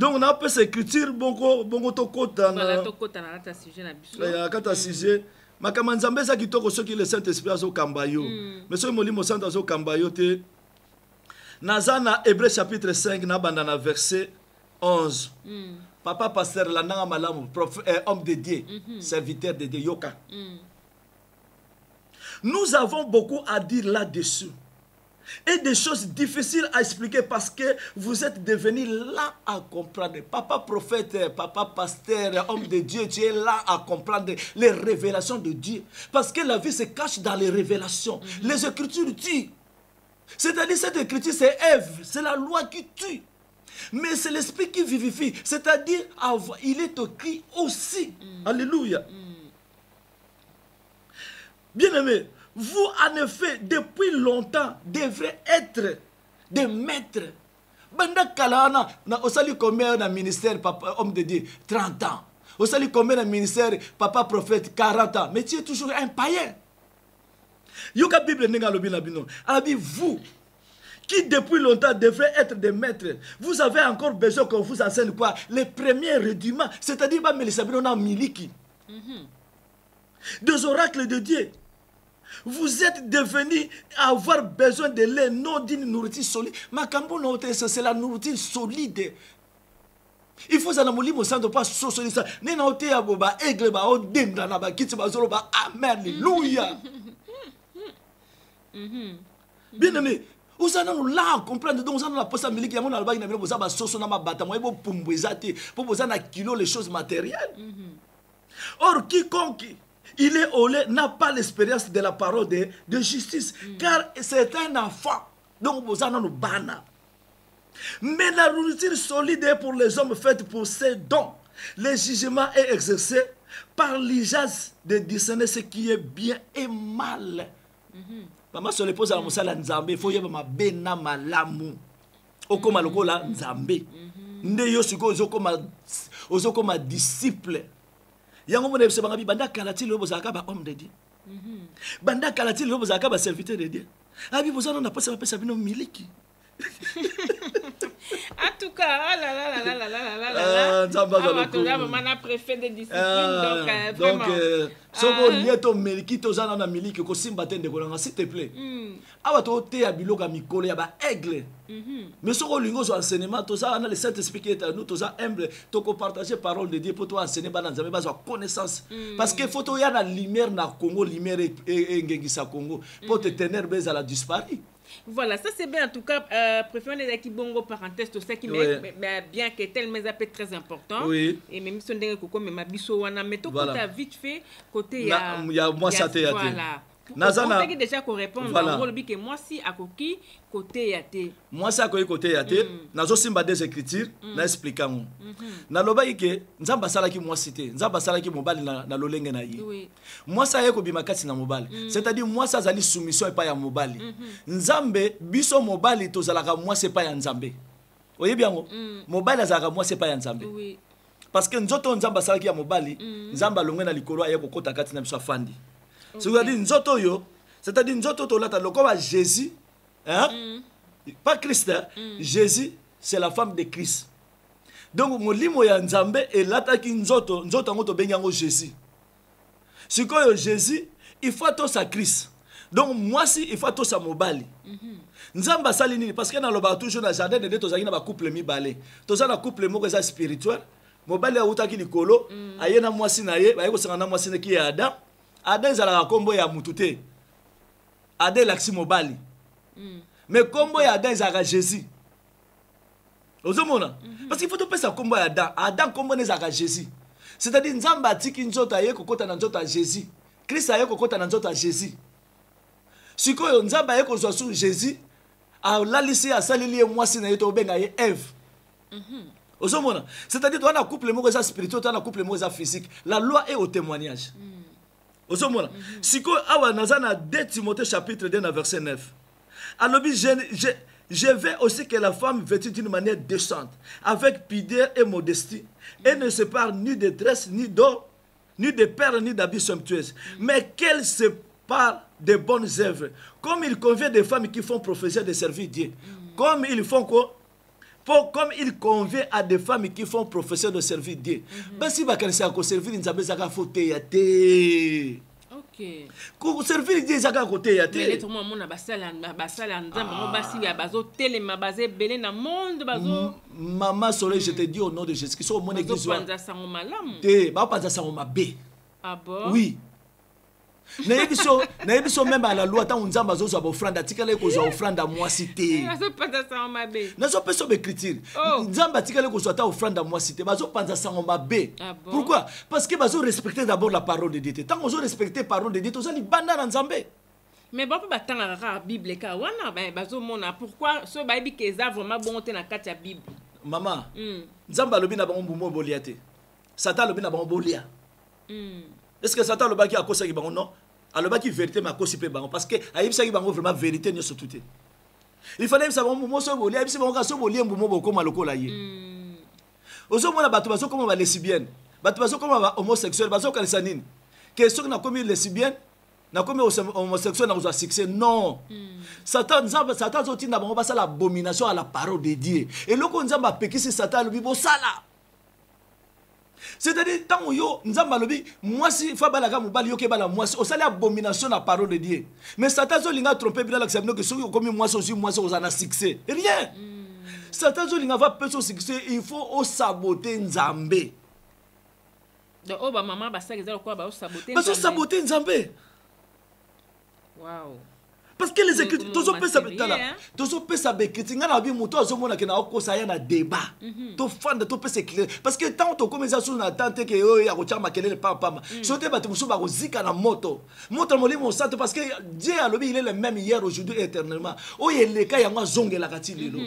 Donc on a peu cette écriture bongo to kota na to kota na ta sujet na biso. Ya kata sujet. Makama nzambe za kitoko soki le Saint-Esprit azo kambayo. Mais soki molimo saint azo kambayo te. Nazana Hébreux chapitre 5 na banda na verset 11. Papa pasteur la nanga malamu homme de Dieu, serviteur de Dieu yoka. Nous avons beaucoup à dire là-dessus. Et des choses difficiles à expliquer parce que vous êtes devenus là à comprendre. Papa prophète, papa pasteur, homme de Dieu, tu es là à comprendre les révélations de Dieu. Parce que la vie se cache dans les révélations. Les Écritures tuent. C'est-à-dire cette Écriture, c'est Ève, c'est la loi qui tue. Mais c'est l'Esprit qui vivifie. C'est-à-dire, il est écrit aussi. Alléluia. Bien-aimés, vous, en effet, depuis longtemps, devrez être des maîtres. Banda Kalana, au salut combien dans ministère, papa, homme de Dieu, 30 ans. Au salut combien dans ministère, papa prophète, 40 ans. Mais tu es toujours un païen. Yoka Bible n'est pas le bino. Alors, vous, qui depuis longtemps devrez être des maîtres, vous avez encore besoin qu'on vous enseigne quoi? Les premiers rudiments, c'est-à-dire, des oracles de Dieu. Vous êtes devenus avoir besoin de lait, non d'une nourriture solide. Makambo c'est la nourriture solide. Il faut que vous ne soyez pas solide. Vous n'avez pas aigle, alléluia. Bien aimé, vous allez là comprendre. Donc, vous allez la poste américaine, vous allez la vous allez soso na mabata, vous allez pour vous allez kilo les choses matérielles. Or, quiconque il est au lait n'a pas l'expérience de la parole de justice, car c'est un enfant. Donc, vous allez nous banner. Mais la nourriture solide est pour les hommes faite pour ces dons. Le jugement est exercé par l'usage de discerner ce qui est bien et mal. Maman se le pose à la moussala nzambe, il faut y avoir ma bena malamu. Okoma lokola nzambe. Nde yo siko ozokoma disciple. Yango mona se bangabi banda kalati lo bozaka ba homme de Dieu. Banda kalati lo bozaka ba serviteur de Dieu. Abi bozana na pesa pesa bino miliki. En tout cas, on a préfet de discipline. Donc, soko lieto meliki tozana na miliki ko simba tende ko s'il te plaît. Awa to te ya biloka mikolo ya ba aigle. Mais soko lingo zo enseignement toza na le Saint-Esprit qui est à nous toza humble to ko partager parole de Dieu pour toi enseigner ba nzambe ba zo connaissance parce que faut to ya na lumière na Congo lumière et ngengisa Congo pour te tenir beza la disparu. Voilà, ça c'est bien en tout cas. Préférons les équipes bongo parenthèse, tout ça qui bien que tel mais ça peut être très important. Oui. Et même si on dit que comme ma biso wana mais tout côté vite fait côté il y a moi ça te voilà. Nazana déjà qu'on répond en gros que moi si à koki côté yaté. Moi ça côté yaté, nazo simba des écritures, na expliquer moi. Na loba ike nzamba sala ki moi cité, nzamba sala ki mobali na lolenge na yi. Oui. Moi ça yeko bimakati na mobali. C'est-à-dire moi ça zali soumission et pas ya mobali. Nzambe biso mobali to zalaka moi c'est pas ya nzambe. Voyez bien mobali azalaka moi c'est pas ya nzambe. Oui. Parce que nzoto nzamba sala ki ya mobali, nzamba longe na likolo ayeko kota kati na biso fandi. C'est-à-dire nzoto yo, c'est-à-dire nzoto to lata lokoba Jésus, hein? Pas Christ, hein? Jésus, c'est la femme de Christ. Donc molimo ya nzambe et lata ki nzoto ngoto benyango Jésus. Sikoyo Jésus, il faut to sa Christ. Donc moi si il faut to sa mobali. Nzamba sali nini parce que na loba toujours na jardin de to zaki na ba couple mi balé. To za na couple moko za spirituel. Mobali ya utaki likolo, ayena mwasi na ye, ba yeko sanga na mwasi ne ki ya Adam. Adam zala kombo ya mutute. Adam laksi mobali. Mais kombo ya Adam zala Jésus. ozomona parce qu'il faut topesa kombo ya Adam kombo nezaka Jésus, c'est-à-dire nzamba atiki nzoto aye kokota na nzoto ya Jésus, Christ aye kokota na nzoto ya Jésus. Sikoyo nzamba aye kozwa su Jésus alalisi asaleli ye mwasi na ye tobenga ye Ève. Ozomona, c'est-à-dire toi na couple moko eza spirituel, toi na couple moko eza physique, la loi est au témoignage. Ozomona, sikoyo awa naza na 2 Timothée chapitre 2 verset 9. Alors je veux aussi que la femme vêtue d'une manière décente, avec pudeur et modestie, et ne se parle ni de tresse, ni d'or, ni de perles, ni d'habits somptueux, mais qu'elle se parle de bonnes œuvres, comme il convient des femmes qui font profession de servir Dieu. Comme ils font quoi? Comme il convient à des femmes qui font profession de servir Dieu. Si vous servir Nzambe zaka faute ya te. OK. Ko servir Dieu zaka côté ya te. Mais tout le monde basala Nzambe mo basi ya bazo telema bazé belé na monde bazo. Maman Soleil, je te dis au nom de Jésus Christ, au mon église. Panza sango malamu. Te, ba panza sango mabe. Ah bon? Oui. Na yebiso même à la loi tant Nzamba zo zo offrande atikale ko zo offrande moi cité. Bazo panza sango mabe. Na zo peso écriture. Nzamba atikale ko zo ta offrande moi cité, bazo panza sango mabe. Pourquoi? Parce que bazo respecter d'abord la parole de Dieu. Tant qu'on zo respecter la parole de Dieu, to zo ni banda na Nzambe. Mais bon pas tanga la Bible ka wana bazo mona pourquoi so ba bi ke za vraiment bonté na kati ya Bible. Maman. Nzamba lobi na bango mbumo boliate. Satan lobi na bango bolia. Est-ce que Satan lobi ki akosa ki bango non? Alors qui vérité ma cause bango parce que aïbisa ki bango vraiment vérité ne surtout. Il fallait savoir mo so boli aïbisa bango ka so boli mbumo boko maloko la ye. Ozo mona bato bazo comme ba lesbienne, bato bazo comme ba homosexuel, bazo kanisa nini? Question na comme lesbienne, na comme homosexuel na ozo succès non. Satan zo tinda bango ba sala abomination à la parole de Dieu. Et loko nzamba pekisi Satan lobi bo sala. C'est-à-dire, tant que Nzamba lobi, moi si Fabalaka Moubali yoke bala moi si, on sali abomination la parole de Dieu. Mais Satan zo linga trompé bien l'accepter que ceux qui ont commis moi si on a succès. Rien. Satan zo linga va peu succès, il faut au saboter Nzambe. Donc oh ba maman ba ça qu'ils quoi ba au saboter Nzambe. Parce que saboter Nzambe. Wow. Parce que les écritures, tous peut s'abeter tous peut s'abeter. Ngana bi muto azomona ke na okosa ya na débat. To fanda to peut s'éclairer. Parce que tant to comme ça sur na tante que yo ya kocha makelele papa. Sote ba muso ba kozika na moto. Moto molimo santo parce que Dieu a lobi il est le même hier aujourd'hui et éternellement. Oyeleka yango zongela kati lelo.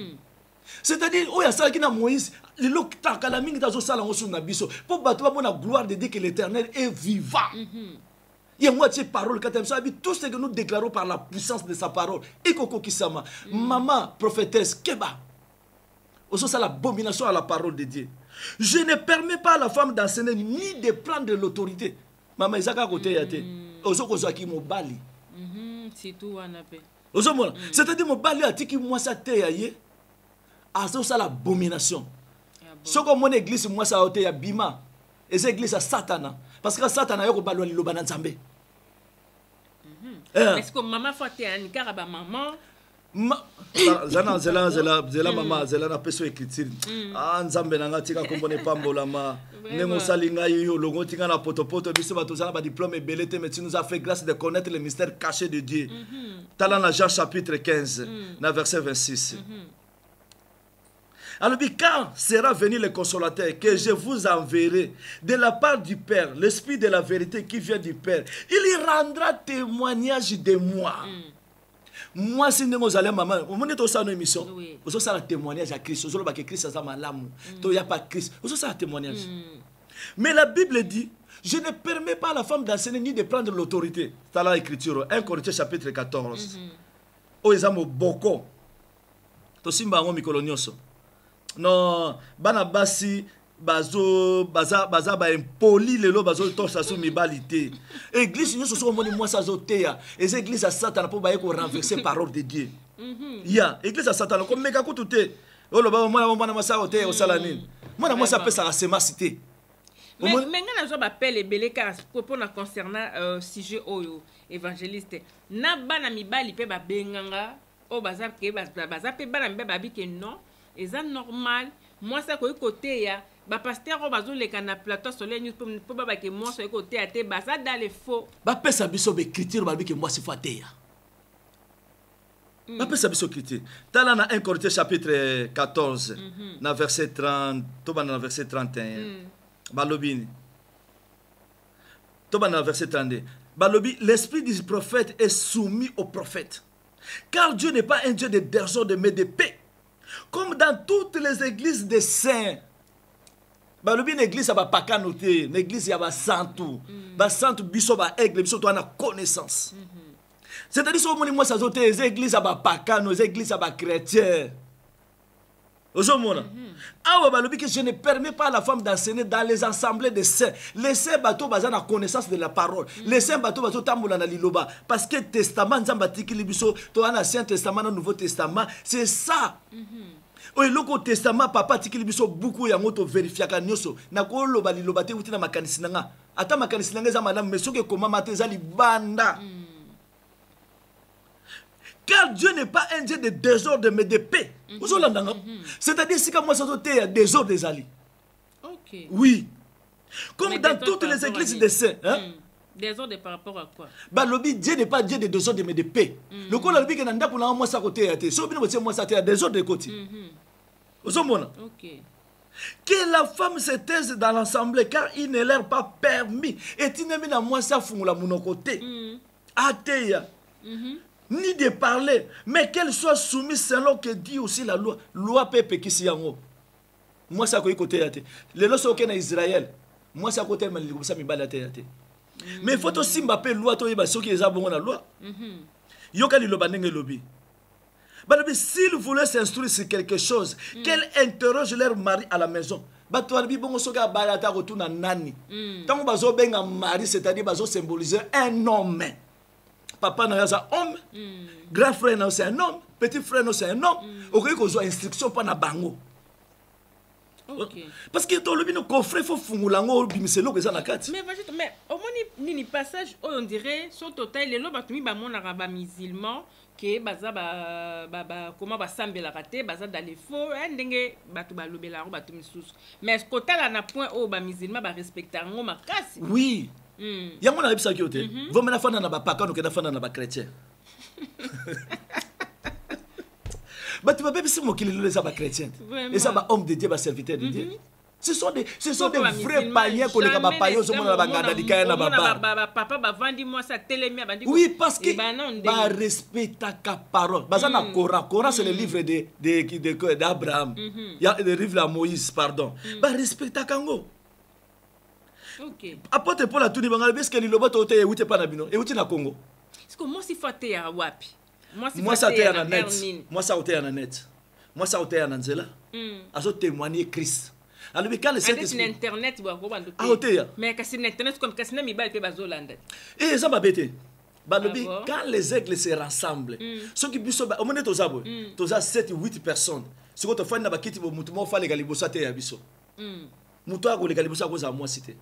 C'est-à-dire oya sala ki na Moïse, lelo takala mingi tazo sala ngosu na biso. Pour bato ba bona gloire de Dieu que l'Éternel est vivant. Il y a moi, parole, tout ce que nous déclarons par la puissance de sa parole. Ekoko Kisama, maman, prophétesse, Keba. Aussi, c'est l'abomination à la parole de Dieu. Je ne permets pas à la femme d'enseigner ni de prendre de l'autorité. Maman, Isaka côté yate. Ozo kozaki mobali. C'est tout on appelle. Ozo mona. C'est-à-dire mobali atiki moi ça te yaye. Azo ça l'abomination. Ce que mon église moi ça ote ya bima. Et cette église à Satana. Parce que Satana yoko balwa liloba na Nzambe. Est-ce que maman faut te anikara ba maman? Zela maman zela na peso écriture. Ah Nzambe nanga tika kombone pambola ma. Nengo salinga yo longo tika na potopoto biso bato zana ba diplôme belete mais tu nous as fait grâce de connaître les mystères cachés de Dieu. Tala na Jean chapitre 15 na verset 26. Alors, quand sera venu le consolateur que je vous enverrai de la part du Père, l'Esprit de la vérité qui vient du Père, il rendra témoignage de moi. Moi, si nous allons, maman, vous êtes au sein de l'émission, vous avez un témoignage à Christ, vous avez que Christ a un l'amour, il n'y a pas de Christ, vous avez un témoignage. Mais la Bible dit, je ne permets pas à la femme d'enseigner ni de prendre l'autorité. C'est dans l'écriture, 1 Corinthiens chapitre 14. Oh, ils ont beaucoup. Tosimba ngo mikolo nyonso. Non, bana basi baza ba impoli lelo bazo tosa so mibalité. Église nyonso so moni moi ça zotea. Et église à Satan pour ba ko renverser parole de Dieu. Ya, église à Satan comme meka kutute. Oh lo ba mwana masa otea osala nini. Mwana moi ça peut ça sema cité. Mais ngana zo ba pele beleka pour na concernant sujet oyo évangéliste. Na bana mibali pe ba benganga o baza ke baza pe bana mibali ba bi ke non. Et ça normal. Moi ça côté ya ba pasteur o bazo le kana plateau soleil news pour ba ke moi so côté ya te ba ça dans les faux. Ba pesa biso be critique ba bi ke moi si faté ya. bapesa biso critère tala na 1 Corinthiens chapitre 14 na verset 30 tobana na verset 31 balobini tobana na verset 32 balobi l'esprit du prophète est soumis au prophète car Dieu n'est pas un Dieu de désordre mais de paix comme dans toutes les églises des saints. Balobi une église ba pakano te, une église ya ba santu. Ba santu biso ba église biso to na connaissance. C'est-à-dire so moni moi ça zote les églises ba pakano, les églises ba chrétien. Ozomona. Ah balobi que je ne permets pas à la femme d'enseigner dans les assemblées de saints. Les saints bateau baza na connaissance de la parole. Les saints bateau bazo tambola na liloba parce que testament nzamba tikili biso to na ancien testament na nouveau testament, c'est ça. Oye loko testament papa tikili biso beaucoup ya moto vérifiaka nyoso na ko loba liloba te uti na makanisi nanga ata makanisi nanga za madame mais soki koma mateza libanda. Car Dieu n'est pas un Dieu de désordre mais de paix. C'est-à-dire si comme moi ça doit être désordre des alliés. OK. Oui. Comme Mais dans toutes les églises des saints, hein? Désordre par rapport à quoi? Bah lobby Dieu n'est pas Dieu de désordre mais de paix. Le coup lobby que nanda pour moi ça côté à te. So bien moi ça te désordre de côté. OK. Que la femme se taise dans l'assemblée car il ne leur pas permis. Et tu n'aimes pas moi ça fungula mon côté. Ateya. Ni de parler, mais qu'elle soit soumise selon que dit aussi la loi. Loi pepe qui s'y en moi ça côté à te. Les lois sont en Israël. Moi ça côté mais ça me balade à te. Mais il faut aussi m'appeler loi to yeba soki eza bongo na loi. Yoka li loba ndenge lobi. Balobi s'ils voulaient s'instruire sur quelque chose, qu'elle interroge leur mari à la maison. Bato albi bongo soka balata retourna nani. Tant bazo benga mari, c'est-à-dire bazo symboliser un homme. Papa n'a pas un homme. Grand frère n'a pas un homme. Petit frère n'a pas un homme. Ok, qu'on a instruction pas na bango. Okay. Parce que dans le bino coffre faut fungulango bimiselo que ça na kati. Mais au moins ni passage on dirait son total les loba tumi ba mona ba musulman que baza ba comment ba sambela raté baza dans les faux ndenge batu ba lobela ro batu misusu. Mais côté là na point au ba musulman ba respecter ngo makasi. Oui. Yango na lebisa kiote. Vous mena fana na ba pakano ke na fana na ba chrétien. Tu vas même si mon qu'il les a chrétiens et ça va homme de Dieu va serviteur de Dieu. Ce sont des vrais païens qu'on les a païens au monde la bangada di kaya na baba. Papa ba vandi moi ça télémia bandi. Oui parce que ba respecta ka parole. Baza na Coran c'est le livre d'Abraham. Il y a le livre de Moïse pardon. Ba respecta kango. OK. Apôtre Paul a tout dit bangala parce que liloba to te euti pa na bino euti na Congo. Est-ce que moi si faté ya wapi? Moi ça t'est en net. Moi ça t'est en net. Moi ça t'est en nzela. Azo témoigner Christ. Alors quand le Saint-Esprit internet wa ko bandu. Mais que c'est internet comme que c'est mi ba pe bazolanda. Eh ça va bêter. Balobi quand les aigles se rassemblent. Ceux qui biso au monde tozabo. Toza 7 8 personnes. Ce que to fa na bakiti bo mutu mo fa le galibosa te ya biso. Mutu a ko le galibosa ko za moi cité.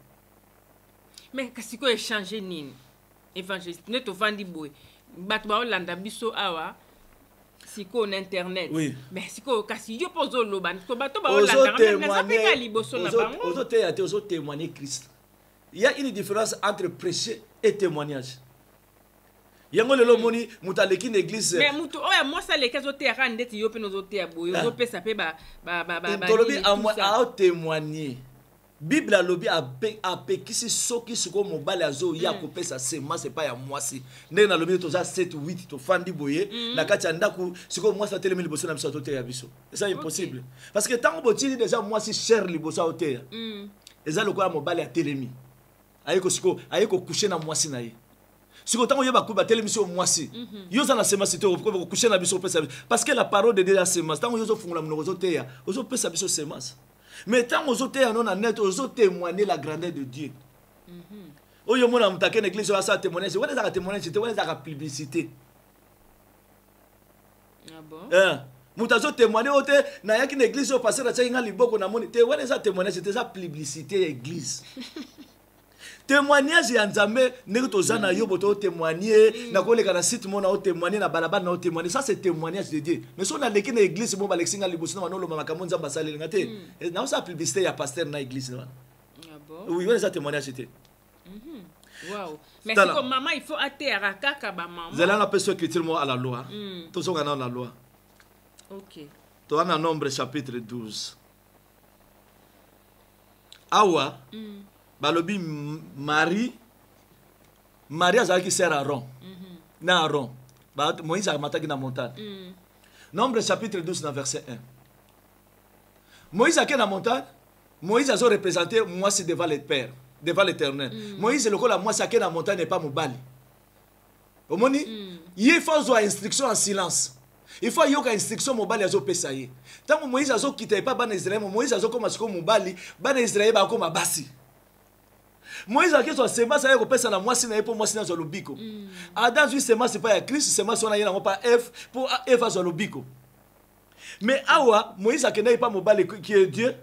Mais kasi ko échanger nini? Évangéliste ne to vandi boy. Bato ba olanda biso awa siko na internet. Oui. Mais siko kasi yo pozo loban ko bato ba olanda na zapeka liboso na bango. Ozo témoigner Christ. Il y a une différence entre prêcher et témoignage. Yango lelo moni mutaleki na église. Mais mutu oya moi ça les kazo te rande ti yo pe no zo te abo yo pe sa pe ba. Tolobi a témoigner. Bible lobi a pekisi soki siko mobali azo ya ko pesa sema c'est pas ya mwasi ndenge na lobi toza 7 8 to fandi boye na kati ya ndaku siko mwasi atelemi liboso na biso to te ya biso c'est impossible parce que tant botili déjà mwasi cher liboso to te eza lokola mobali atelemi ayiko siko ayiko coucher na mwasi na ye siko tango yeba ko batelemi so mwasi yo za na sema c'est ko coucher na biso pesa parce que la parole de Dieu a sema tango yo zo fungula mnoko zo te ya ozo pesa biso sema. Mais tant aux autres non net aux autres témoigner la grandeur de Dieu. Oh yo mona mutake na église ça témoigner, c'est quoi ça témoigner, c'est quoi ça publicité. Ah bon? Mutazo témoigner ote na yaki na église au passer na tsinga liboko na moni. Témoigner ça témoigner, c'était ça publicité église. Témoignage ya nzambe ndeko tozana yo boto témoigner na koleka na site mona o témoigner na balabala na o témoigner ça c'est témoignage de Dieu mais so na leki na église mo balexinga liboso na manolo mamakambo nzamba saleli ngate na ça publicité ya pasteur na église na. Ah bon? Oui, ouais ça témoignage était. Wow. Mais c'est comme maman, il faut atterrir à kaka ba maman. Vous allez appeler ceux qui tirent à la loi. Tous ceux qui ont la loi. OK. Tu as un Nombre chapitre 12. Awa, balobi Marie a qui sert à Aaron. Na Aaron. Moïse a maté dans la montagne. Nombre chapitre 12, dans verset 1. Moïse a qui dans la montagne. Moïse a représenté moi c'est devant le Père, devant l'Éternel. Moïse le col moi c'est qui dans la montagne n'est pas mon bali. Au moni, il faut avoir instruction en silence. Il faut avoir instruction mon bali azo pesaye. Tant que Moïse azo quitté pas ban Israël, Moïse azo comme mon bali, ban Israël ba comme basi. Moïse a qui soit semence avec pesa na moi sina pour moi sina zo lobiko. Adam juste semence c'est pas Christ, semence on a y na pas F pour Eva zo lobiko. Mais awa Moïse a qui n'est pas mon bali qui est Dieu.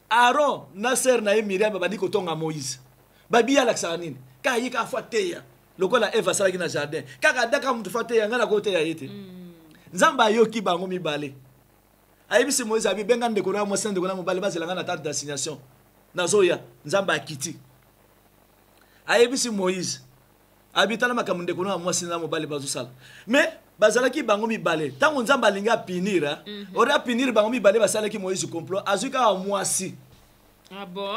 Aaron Nasser na Myriam badi ko tonga Moïse. Babi ya laksa nini? Ka yika fa teya. Lokola Eva sala na jardin. Kaka daka mtu fa teya ngana ko teya yete. Nzamba yoki bango mibale. Ayebisi Moïse abi benga ndeko na mo sende ko na mobale bazela ngana tante d'assignation. Nazoya nzamba akiti. Ayebisi Moïse abitala makambo ndeko na mo sende na mobale bazosala. Mais bazalaki bango mibale. Tango nzamba linga pinira, ora pinir bango mibale basalaki Moïse complot azuka mwasi. Ah bon?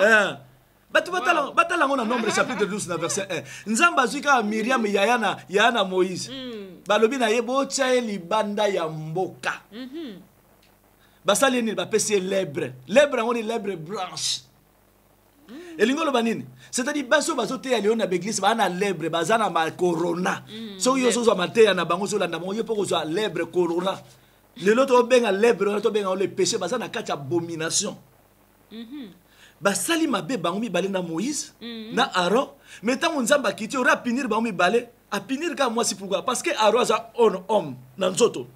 Batu batala ngona Nombre chapitre 12 na verset 1. Nzamba azuka Myriam yana Moïse. Balobi na yebo tia libanda ya mboka. Basali ni ba pesi lèbre. Lèbre ngoni lèbre blanche. Elingolo banini. C'est-à-dire baso te ya leona l'église ba na lèbre bazana ma corona. So yo so maté na bango so landa bango yo poko so lèbre corona. Le loto benga lèbre to benga le péché bazana kati abomination. Basali mabe bango mi balé na Moïse, na Aaron, mais tant nzamba kiti ora pinir bango mi balé, a pinir ka moi si pourquoi parce que Aaron a un homme na nzoto.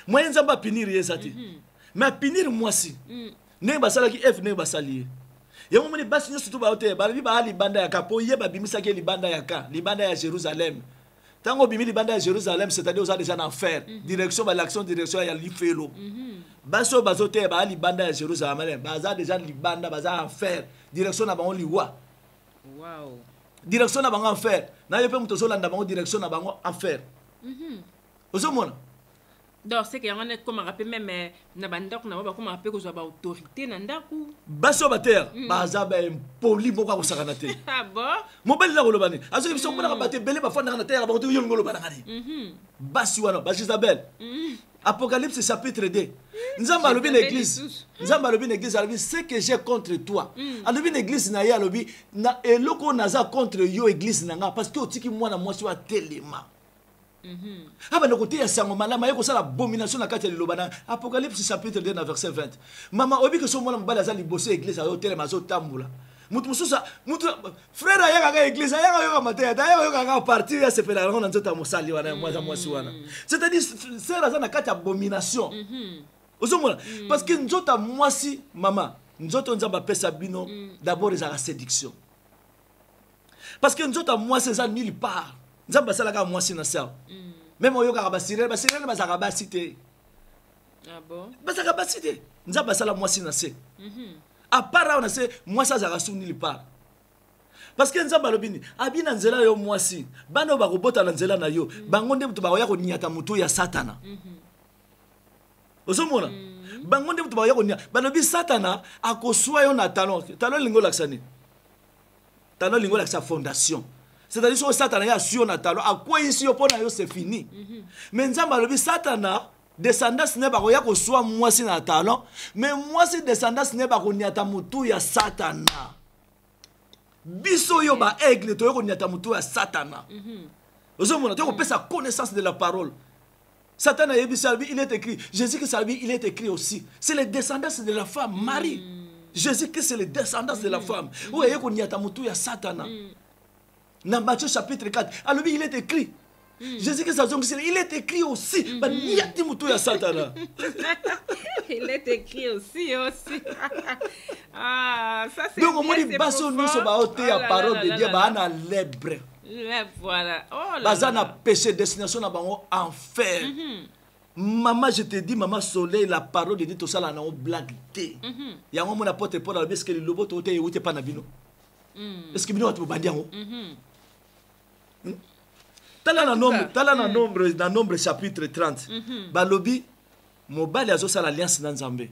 Moi nzamba pinir yezati. Mais pinir moi si. Ne basala ki F ne basali. Ya mo ni basi nyo surtout ba hotel, ba bi ba libanda ya kapo ye ba bimisa ke libanda ya ka, libanda ya Jérusalem. Tango bimi libanda ya Jérusalem, c'est-à-dire aux déjà en enfer. Direction ba l'action direction ya lifelo. Baso bazote ba libanda ya Jérusalem, baza déjà libanda baza enfer. Direction na bango liwa. Wow. Direction na bango enfer. Na yepe muto so landa bango direction na bango enfer. Ozomona. Donc c'est que on est comme rappelle même na bandok na ba comme rappelle que zo ba autorité na ndaku. Baso bater, baza ba impoli moko ko sakana te. Ah bon? Mobile la lo bani. Azo biso mona ba te bele ba fanda na terre ba to yo ngolo bana ngani. Basi wana, ba Isabelle. Apocalypse chapitre 2. Nzamba lobi l'église. Nzamba lobi l'église alobi ce que j'ai contre toi. Alobi l'église na ya lobi na eloko naza contre yo église na nga parce que otiki mwana mwasi wa telema. Aba nokote ya sango malama yeko sala abomination na kati ya lobana. Apocalypse chapitre 2 na verset 20. Mama obi que so mwana mbala za liboso église ayo telema zo tambula. Mutu mususa mutu frère ayaka ka église ayaka yo matin d'ailleurs yo ka partir ya sepela na nzota mosali wana mwasi wana. C'est-à-dire c'est la na kati ya abomination. Ozomona parce que nzota mwasi mama nzoto nzamba pesa bino d'abord ils la séduction. Parce que nzota mwasi ça nulle part. Nzamba sala ka mwasi na sao. Même oyo ka basirel bazaka basité. Ah bon? Bazaka basité. Nzamba sala mwasi na se. À part on a se mwasi za rasu nulle part. Parce que nzamba lobini abina nzela yo mwasi. Bano ba kobota na nzela na yo. Bango nde mutu ba ya ko niata mutu ya satana. Ozomona? Bango nde mutu ba ya ko niata. Banobi satana akoswa yo na talon. Talon lingo laksani. Talon lingo laksa fondation. C'est-à-dire que Satan a sur Natalo, à quoi ici au point c'est fini. Mais Nzamba le Satana, descendance n'est pas qu'on soit moi si Natalo, mais moi si descendance n'est pas qu'on y a tamutu ya Satana. Biso yo ba aigle to yo qu'on y a tamutu ya Satana. Vous avez on sa connaissance de la parole. Satan a il est écrit. Jésus Christ il est écrit aussi. C'est les descendances de la femme Marie. Jésus Christ c'est les descendances de la femme. Où est qu'on y a tamutu ya Satana. Dans Matthieu chapitre 4, alors il est écrit. Jésus-Christ il est écrit aussi. Il est écrit aussi. Ah, ça c'est donc, on dit basso nous sommes à la parole de Dieu, bah lèbre. Voilà. Oh là. Bah péché destination na bango enfer. Maman, je te dis, maman soleil, la parole de Dieu, tout ça là, on blague. Il y a un moment n'apporte pas dans le parce que le lobo t'es pas na bino. Est-ce que bino tu bandiango? Tala na nombre chapitre 30. Balobi mobali azosala alliance na Nzambe.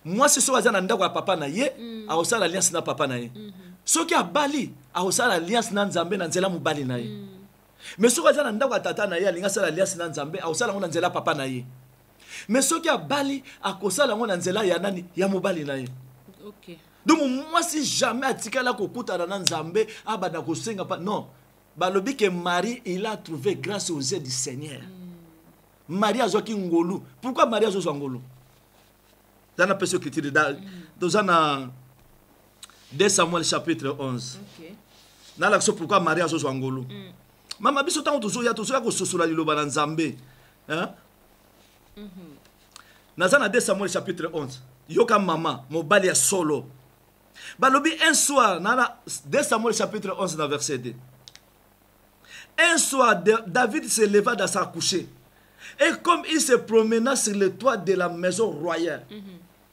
Moi ce soir na ndako ya papa na ye, azosala alliance na papa na ye. Soki abali azosala alliance na Nzambe na nzela mobali na ye. Mais soki na ndako ya tata na ye alinga sala alliance na Nzambe, azosala ngo na nzela papa na ye. Mais soki abali akosala ngo na nzela ya nani ya mobali na ye. OK. Donc moi si jamais atikala kokutana na Nzambe abada kosenga pa non. Balobi que Marie il a trouvé grâce aux yeux du Seigneur. Marie azoki ngolu. Pourquoi Marie azoki ngolu? Dans la personne qui tire dans 2 Samuel chapitre 11. OK. Dans l'action pourquoi Marie azoki ngolu? Mama biso tango tozoya ko sosola liloba na Nzambe. Hein? Dans 2 Samuel chapitre 11. Yoka mama mobali ya solo. Balobi un soir dans 2 Samuel chapitre 11 dans verset 2. Un soir, David se leva dans sa couchée. Et comme il se promena sur le toit de la maison royale,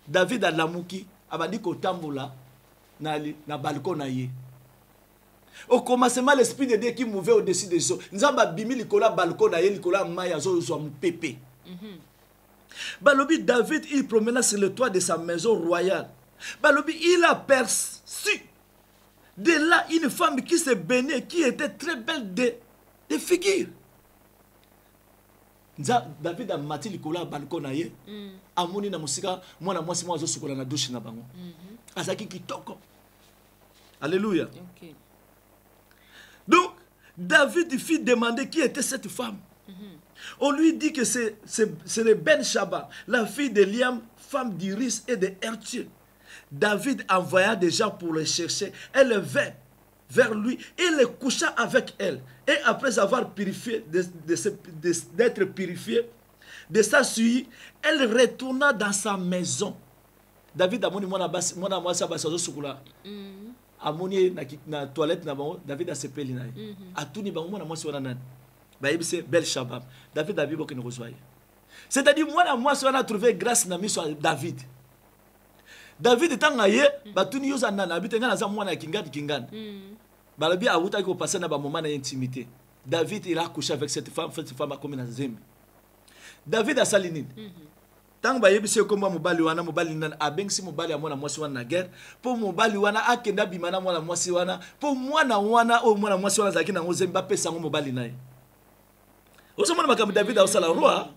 David a l'amouki, a dit qu'au tamboula, na balcon na ye. Au commencement, l'esprit de Dieu qui mouvait au-dessus des eaux. Nous avons bimi likola balcon na ye, likola maya zo zo pépé. Balobi David, il promena sur le toit de sa maison royale. Balobi, il a perçu de là une femme qui se baignait, qui était très belle de figure. David a mati likola balcon na ye. Amoni na musika mwana mwasi mwa zo sukola na douche na bango. Azaki kitoko. Alléluia. Okay. Donc David fit demander qui était cette femme. On lui dit que c'est Ben Shaba, la fille de Liam, femme d'Iris et de Ertier. David envoya des gens pour le chercher. Elle vint vers lui et le coucha avec elle. Et après avoir purifié, d'être purifiée, de s'assuyer, elle retourna dans sa maison. David a moni mwana mwasa basazo sukula. Amoni na toilette na bango, David a sepeli na ye. Atuni bango mwana mwasi wana nani. Ba yebise bel shabab. David a bibo ke nkozwaye. C'est-à-dire mwana mwasi wana a trouvé grâce na miso David. David tanga ye batuni yoza nana abitenga na za mwana kingani. Balobi awuta ko passer na ba moment na intimité. David il a couché avec cette femme a commis na zeme. David a salinine. Tant ba yebise ko mobali wana mobali nana abengsi mobali ya mwana mwasi wana na guerre po mobali wana akenda bimana mwana mwasi wana po mwana mwana mwasi wana zaki na ngozembe ba pesa ngo mobali naye. Osomona makambo David a sala roi.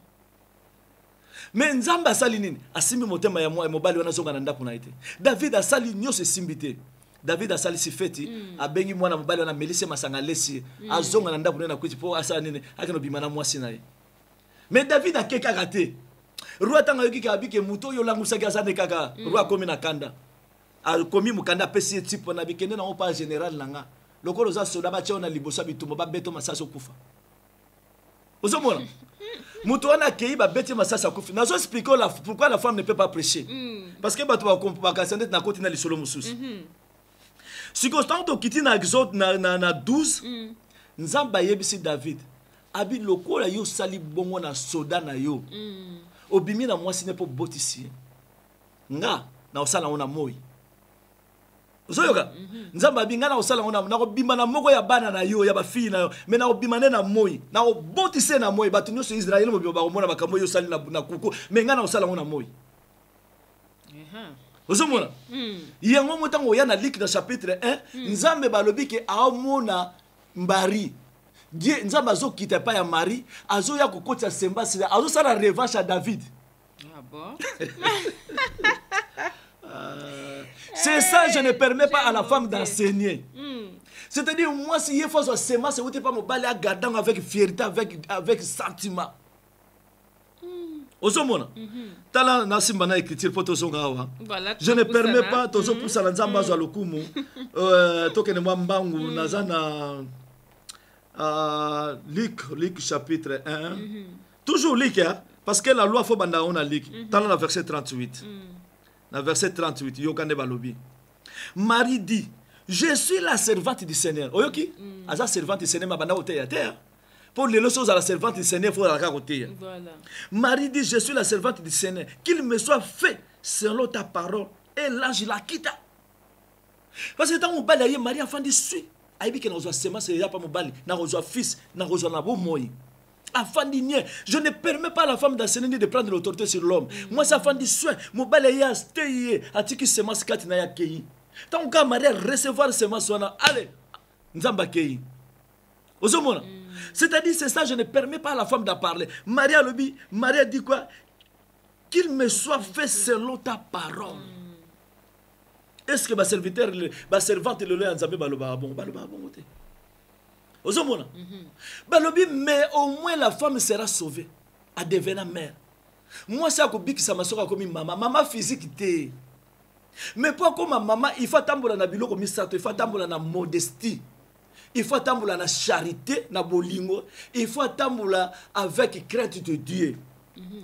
Mais Nzamba asali nini? Asimi motema ya mobali wana zonga na ndapo na ite. David asali nyose simbite. David asali sifeti abengi mwana mobali wana Melise masanga lesi azonga na ndapo na kwiti po asala nini akeno bimana mwasi naye. Mais David akeka raté. Roi tanga yoki ka bike muto yo langu saki asane kaka. Roi komi na kanda. A komi mukanda pesi tipo na bikende na opa général nanga. Lokolo za soda ba tiona libosa bitumba ba beto masaso kufa. Ozomona. Moutouana Kei va bêter ma sasa koufi. Nous expliquons pourquoi la femme ne peut pas prêcher. Parce que tu vas casser na côté na lisolo mususu. Si constant to kiti na Exode na 12, Nzamba yebisi David. Abi lokola yo sali bongo na soda na yo. Obimi na mwasi ne po botisi. Nga na osala ona moi. Ozoyoka Nzamba binga na osala ona na obima na moko ya bana na yo ya ba fille na yo mais na obima na moi na obotise na moi batu nyoso Israël mo ba komona makambo yo sali na kuku mais nga na osala ona moi. Ozomona yango motango ya na Luc na chapitre 1 Nzambe balobi ke aomona mbari Dieu Nzamba zo kita pa ya Marie azo ya kokota semba sila azo sala revanche à David. Ah bon. C'est ça, je ne permets pas à la femme d'enseigner. C'est-à-dire, moi, si il faut se semer, c'est pas mon balai à garder avec fierté, avec sentiment. Osomona. Tala nasimbana écriture pour Tozongawa. Je ne permets pas Tozo pour Salanzamba Zalokumu. Tokene Mwambangu, Nazana. Luc chapitre 1. Toujours Luc, parce que la loi faut banda on a Luc. Tala la verset 38. Dans verset 38, Yokane Balobi. Marie dit, je suis la servante du Seigneur. Oyoki, la servante du Seigneur, ma à terre. Pour les choses à la servante du Seigneur, il faut la carotter. Voilà. Marie dit, je suis la servante du Seigneur. Qu'il me soit fait selon ta parole. Et l'ange la quitta. Parce que tant qu'on balaye, Marie a fait des suites. aibi ke na kozwa semence ya pa mobali na kozwa fils na kozwa na bomoi afandi nie. Je ne permets pas à la femme d'enseigner de prendre l'autorité sur l'homme. Moi ça afandi soin mobali ya steye atiki semence kati na ya kei tant que Maria recevoir semence wana allez nzamba kei ozomona. C'est-à-dire c'est ça, je ne permets pas à la femme d'en parler. Maria lobi, Maria dit quoi? Qu'il me soit fait selon ta parole. Est-ce que ma serviteur, ma servante le lait en Zambé baloba bon côté. Ozomona. Balobi mais au moins la femme sera sauvée à devenir mère. Moi ça ko biki ça masoka comme maman physique té. Mais pour comme maman, il faut tambola na biloko misato, il faut tambola na modestie. Il faut attendre la charité, na bolingo. Il faut attendre avec crainte de Dieu.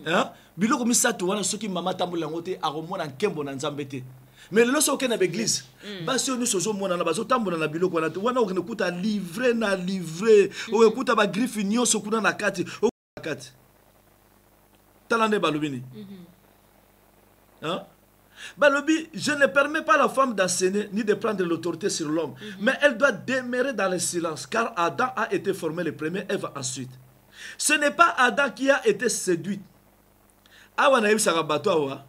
Hein? Bilo comme ça, tu vois, ceux qui maman tambour la ngote, a remon en kembo na nzambete. Mais le lorsque on est à l'église, basi on nous sozo mona na bazo tambour na bilo kona. Wana on écoute à livrer na livrer. On écoute à ba griffe nyo sokuna na kati. O kati. Talande balobini. Hein? Balobi, je ne permets pas à la femme d'enseigner ni de prendre l'autorité sur l'homme, mais elle doit demeurer dans le silence, car Adam a été formé le premier, Ève ensuite. Ce n'est pas Adam qui a été séduit. Awa na yebisa bato awa,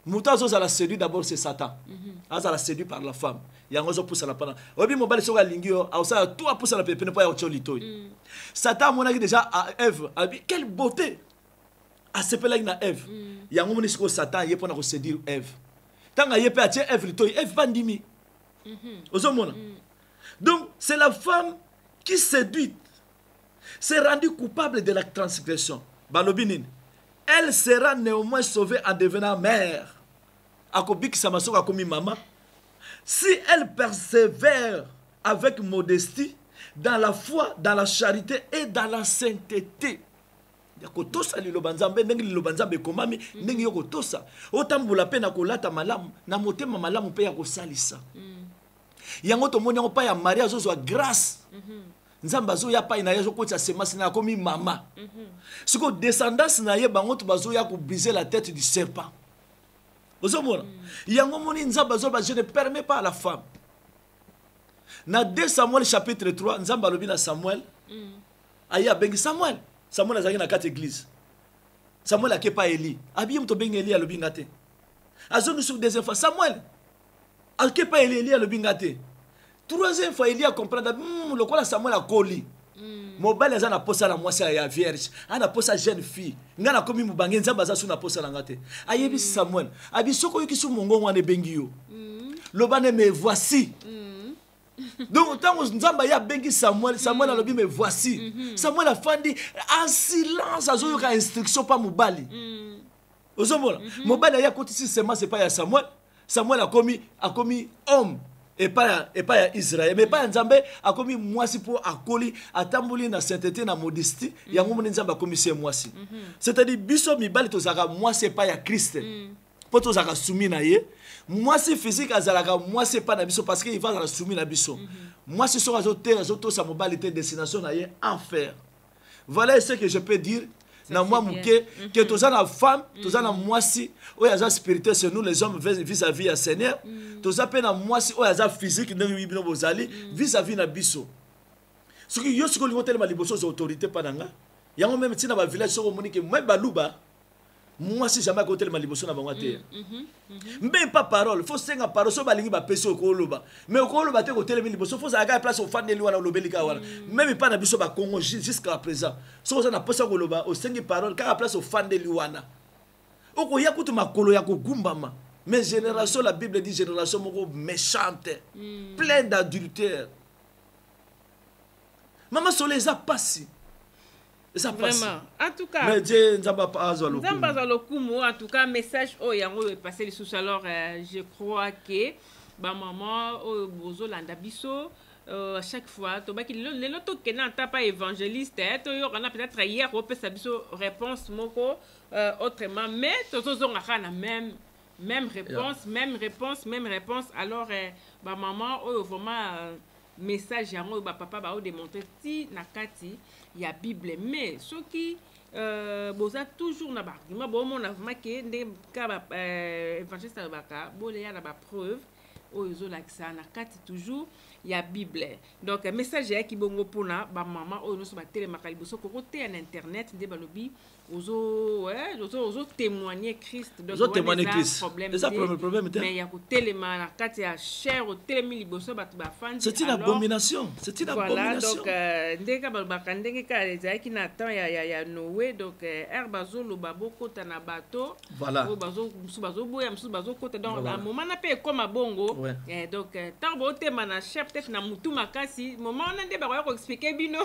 muta zo za la séduit d'abord c'est Satan. Aza la séduit par la femme. Yango zo poussa la pana. Obi mobali soka lingio, awsa tout a poussa la pépé ne pas ya cholito. Satan monaki déjà à Ève, abi quelle beauté. A sepela na Ève. Yango moni siko Satan yepona ko séduire Ève. Tant que Yepé a tué Ève, Ève bandimi. Donc, c'est la femme qui séduite, s'est rendue coupable de la transgression. Balobinin. Elle sera néanmoins sauvée en devenant mère. Akobik Samasoka comme maman. Si elle persévère avec modestie, dans la foi, dans la charité et dans la sainteté. Kotosa lilobanzambe ndenge lilobanzambe komami ndenge yo kotosa otambula pe na kolata malamu na motema malamu pe ya kosalisa yango to moni yango pa ya Maria zo zo grâce nzamba zo ya pa ina yezo kotsa semence na komi mama siko descendance na ye bango to bazo ya ko briser la tête du serpent ozomona yango moni nzamba zo ba je ne permets pas à la femme na 2 Samuel chapitre 3 nzamba lobi na Samuel aya bengi Samuel azaki na 4 églises. Samuel a kepa Eli. Abi mto bengi Eli alobi ngate. Azonu sur deuxième fois Samuel a kepa Eli alobi ngate. Troisième fois Eli a comprendre le quoi Samuel a koli. Mobile azana posa la mwasi ya vierge. Ana posa jeune fille. Ngana komi mubange nzamba za suna posa la ngate. Ayebi Samuel. Abi soko yuki su mongo wane bengi yo. Lobane me voici. Donc, tant que Nzamba ya bengi Samuel a lobi mais voici. Samuel a fandi en silence à zoyoka instruction pas mobali. Ozombola. Mobali ya kotisi sema c'est pas ya Samuel. Samuel a commis homme et pas ya Israël. Mais pas Nzambe a commis moisi pour akoli atamboli na sainteté na modestie. Yango moni Nzamba a commis c'est moisi. C'est-à-dire biso mibali to zaka moisi pas ya Christ. Pour to zaka soumis na ye. Moi c'est physique azalaka moi c'est pas na biso parce que il va la soumis na biso. Moi c'est sur azoto sa mobilité destination na ye enfer. Voilà ce que je peux dire na moi muke que tous na femme, tous na moi si o yaza spirituel c'est nous les hommes vis-à-vis à Seigneur. Tous a na moi si o yaza physique ngi bino bozali vis-à-vis na biso. Ce qui yo siko lingotel ma liboso autorité pananga. Yango même tina ba village soko monique moi baluba. Moi si jamais côté le maliboso na bangate mais pas parole faut senga parole so balingi ba peso ko loba mais ko loba te côté le maliboso faut ça ga place au fan de wana lobelika wana même pas na biso ba Congo jusqu'à présent so ça na posa ko loba au sengi parole ka place au fan de wana oko ya kutu makolo ya ko gumbama mais génération la Bible dit génération moko méchante pleine d'adultère maman soleil ça passe. Ça passe. Vraiment. En tout cas, mais Dieu Nzamba Zalokumu, en tout cas, message oh yango est passé les sous alors je crois que ba maman oh bozo landa biso à chaque fois to ba ki le loto kena ta pas évangéliste to yo on a peut-être hier on peut sa biso réponse moko autrement mais to zo nga na même réponse même réponse alors ba maman oh vraiment message yango ba papa ba o démontrer ti na kati ya Bible mais ce qui boza toujours na argument bon mon vraiment que nde ka ba évangéliste ba ka bo le ya na ba preuve oyo ezolakisa na kati toujours ya bible. Donc message yaki bongo mpona bamama oyo nyonso batelemaka liboso kokoteya na internet nde balobi ozo témoigner Christ. Donc ozo témoigner Christ. C'est problème mais ya kotelema na kati ya chair otelemi liboso bato bafandi. C'est une abomination. C'est une abomination. Donc ndeka balobaka ndenge kala ezalaki na temps ya Noé. Donc bazoloba bokota na bato. Voilà. Musu bazoboya musu bazokota. Donc à moment na pe ekoma bongo. Donc tant botema na chair peut-être na mutu makasi moment na nde bakoya ko expliquer bino.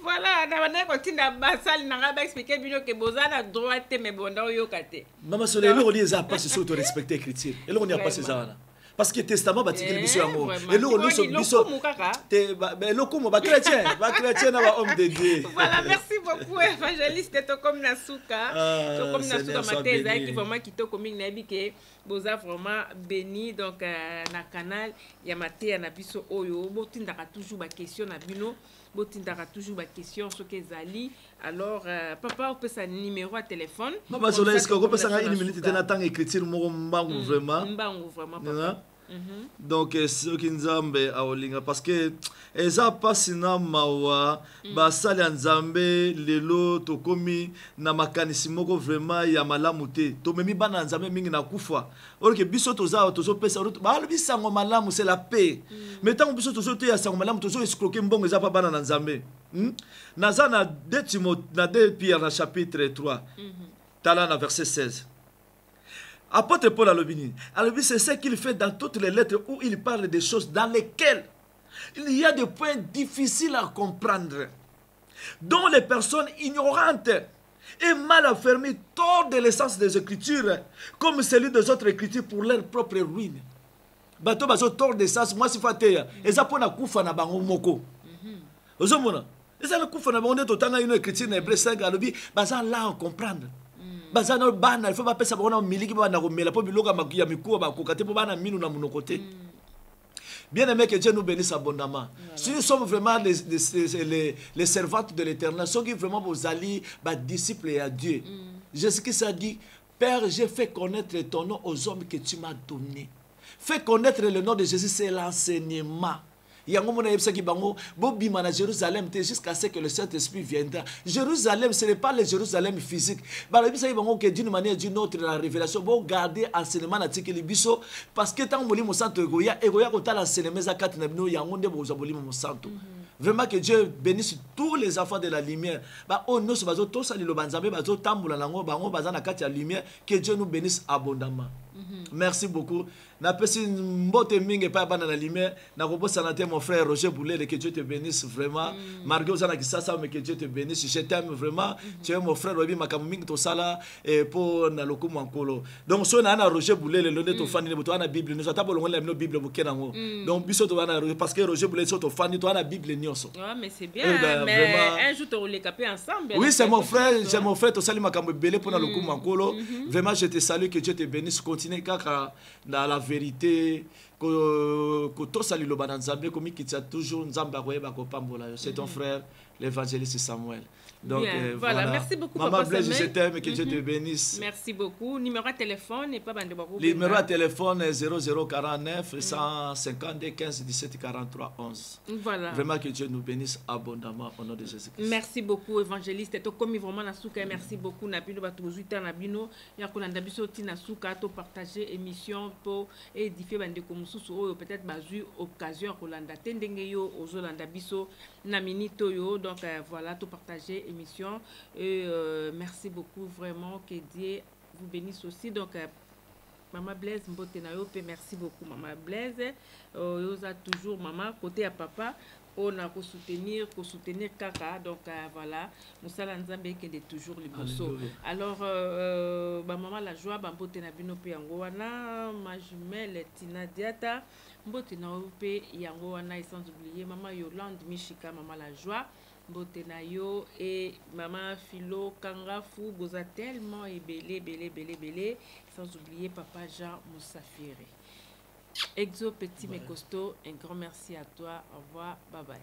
Voilà, na bana ko tinda basali na ba expliquer bino que bozana droite mais bonda oyoka te. Mama Soleil, le relier ça pas sur auto respecter écriture. Et là on n'y a pas ces là. Parce que testament va tirer biso yango. Et là on biso te ben lokumo ba chrétien na ba homme de Dieu. Voilà, merci beaucoup évangéliste to comme Nasuka. To comme Nasuka mateza qui vraiment kitoko mingi na bike boza vraiment béni donc na canal ya maté na biso oyo botindaka toujours ba question na bino. Botindaka toujours ba question ce que zali. Alors papa on peut sa numéro à téléphone. Papa Soleil est-ce qu'on peut ça une minute de temps écriture mo mbangu vraiment. Mbangu vraiment papa. Donc ce qui nzambe aolinga parce que eza pasina mawa basali nzambe lelo tokomi na makanisi moko vraiment ya malamu te to memi bana nzambe mingi na kufa or que biso toza pesa ba lo bisango malamu c'est la paix mais tant biso tozo te ya sango malamu tozo escroquer mbongo eza pa bana na nzambe naza na 2 Timothée na 2 Pierre na chapitre 3 tala na verset 16. Apôtre Paul Alobini, c'est ce qu'il fait dans toutes les lettres où il parle des choses dans lesquelles il y a des points difficiles à comprendre, dont les personnes ignorantes et mal affermies tordent de l'essence des Écritures, comme celui des autres Écritures pour leur propre ruine. Bato bazo tord d'essence, moi si fateya, eza pona kufa na bango moko. Ozomona, eza na kufa na bango neto tanga une Écriture na Hébreu 5 alobi, baza là à comprendre. Bazana bana il faut pas pesa bona miliki bana ko mela po biloka makia mikuwa ba kokate po bana minu na muno côté. Bien aimé que Dieu nous bénisse abondamment. Si nous sommes vraiment les servantes de l'Éternel, ceux qui vraiment vous allez disciples à Dieu. Jésus-Christ a dit, Père, j'ai fait connaître ton nom aux hommes que tu m'as donné. Fais connaître le nom de Jésus, c'est l'enseignement. Yango mona yebisa ki bango bo bima na Jérusalem jusqu'à ce que le Saint-Esprit viendra. Jérusalem ce n'est pas le Jérusalem physique. Ba yebisa bango que d'une manière d'une autre la révélation bo garder enseignement na tikeli biso parce que tant molimo santo egoya ko tala enseignement za kati na bino yango nde bo za molimo santo. Vraiment que Dieu bénisse tous les enfants de la lumière. Ba on no so bazo to sali lo banzambe bazo tambola nango bango baza na kati ya lumière, que Dieu nous bénisse abondamment. Merci beaucoup. Na pesi mbote mingi pa bana na lumière na ko bossa na te mon frère Roger Boulel, que Dieu te bénisse vraiment. Margot zana kisasa mais que Dieu te bénisse. Je t'aime vraiment. Tu es mon frère Obi makamu mingi to sala et pour na lokumu ankolo. Donc so na Roger Boulel le to fani ne to na Bible nous ata bolongo la Bible bokenango. Donc biso to bana parce que Roger Boulel so to fani to na Bible nyonso. Ouais mais c'est bien mais vraiment... un jour to les caper ensemble. Oui, c'est mon frère, j'ai mon frère to sali makamu belé pour na lokumu ankolo. Vraiment je te salue, que Dieu te bénisse. Continue kaka dans la vérité que tout sali lo bananzambe comme qui tient toujours nzamba koyeba ko pambola. C'est ton frère l'évangéliste Samuel. Donc voilà, merci beaucoup Maman Blaise, je t'aime et que Dieu te bénisse. Merci beaucoup. Numéro de téléphone et pas bande beaucoup. Numéro de téléphone est 0049 152 15 17 43 11. Voilà. Vraiment que Dieu nous bénisse abondamment au nom de Jésus-Christ. Merci beaucoup évangéliste. To comme vraiment na souka, merci beaucoup na bino bato bozuita na bino ya kolanda biso tina souka to partager émission pour édifier bande ko mususu oyo peut-être bazu occasion kolanda tendenge yo ozolanda biso na minute yo. Donc voilà, to partager émission et merci beaucoup vraiment, que Dieu vous bénisse aussi. Donc Maman Blaise Mbotenayo, merci beaucoup Maman Blaise. Yosa toujours maman côté à papa on a soutenir kaka. Donc voilà, Moussala Nzambe qui est toujours le bosso. Alors maman la joie Mbotena bino pe yango wana ma jumelle Tina Diata Mbotenayo pe yango wana, et sans oublier maman Yolande Michika, maman la joie Mbotenayo et maman Philo Kangafu, boza tellement et belé, sans oublier papa Jean Moussafiri. Exo petit mais costaud, un grand merci à toi, au revoir, bye bye.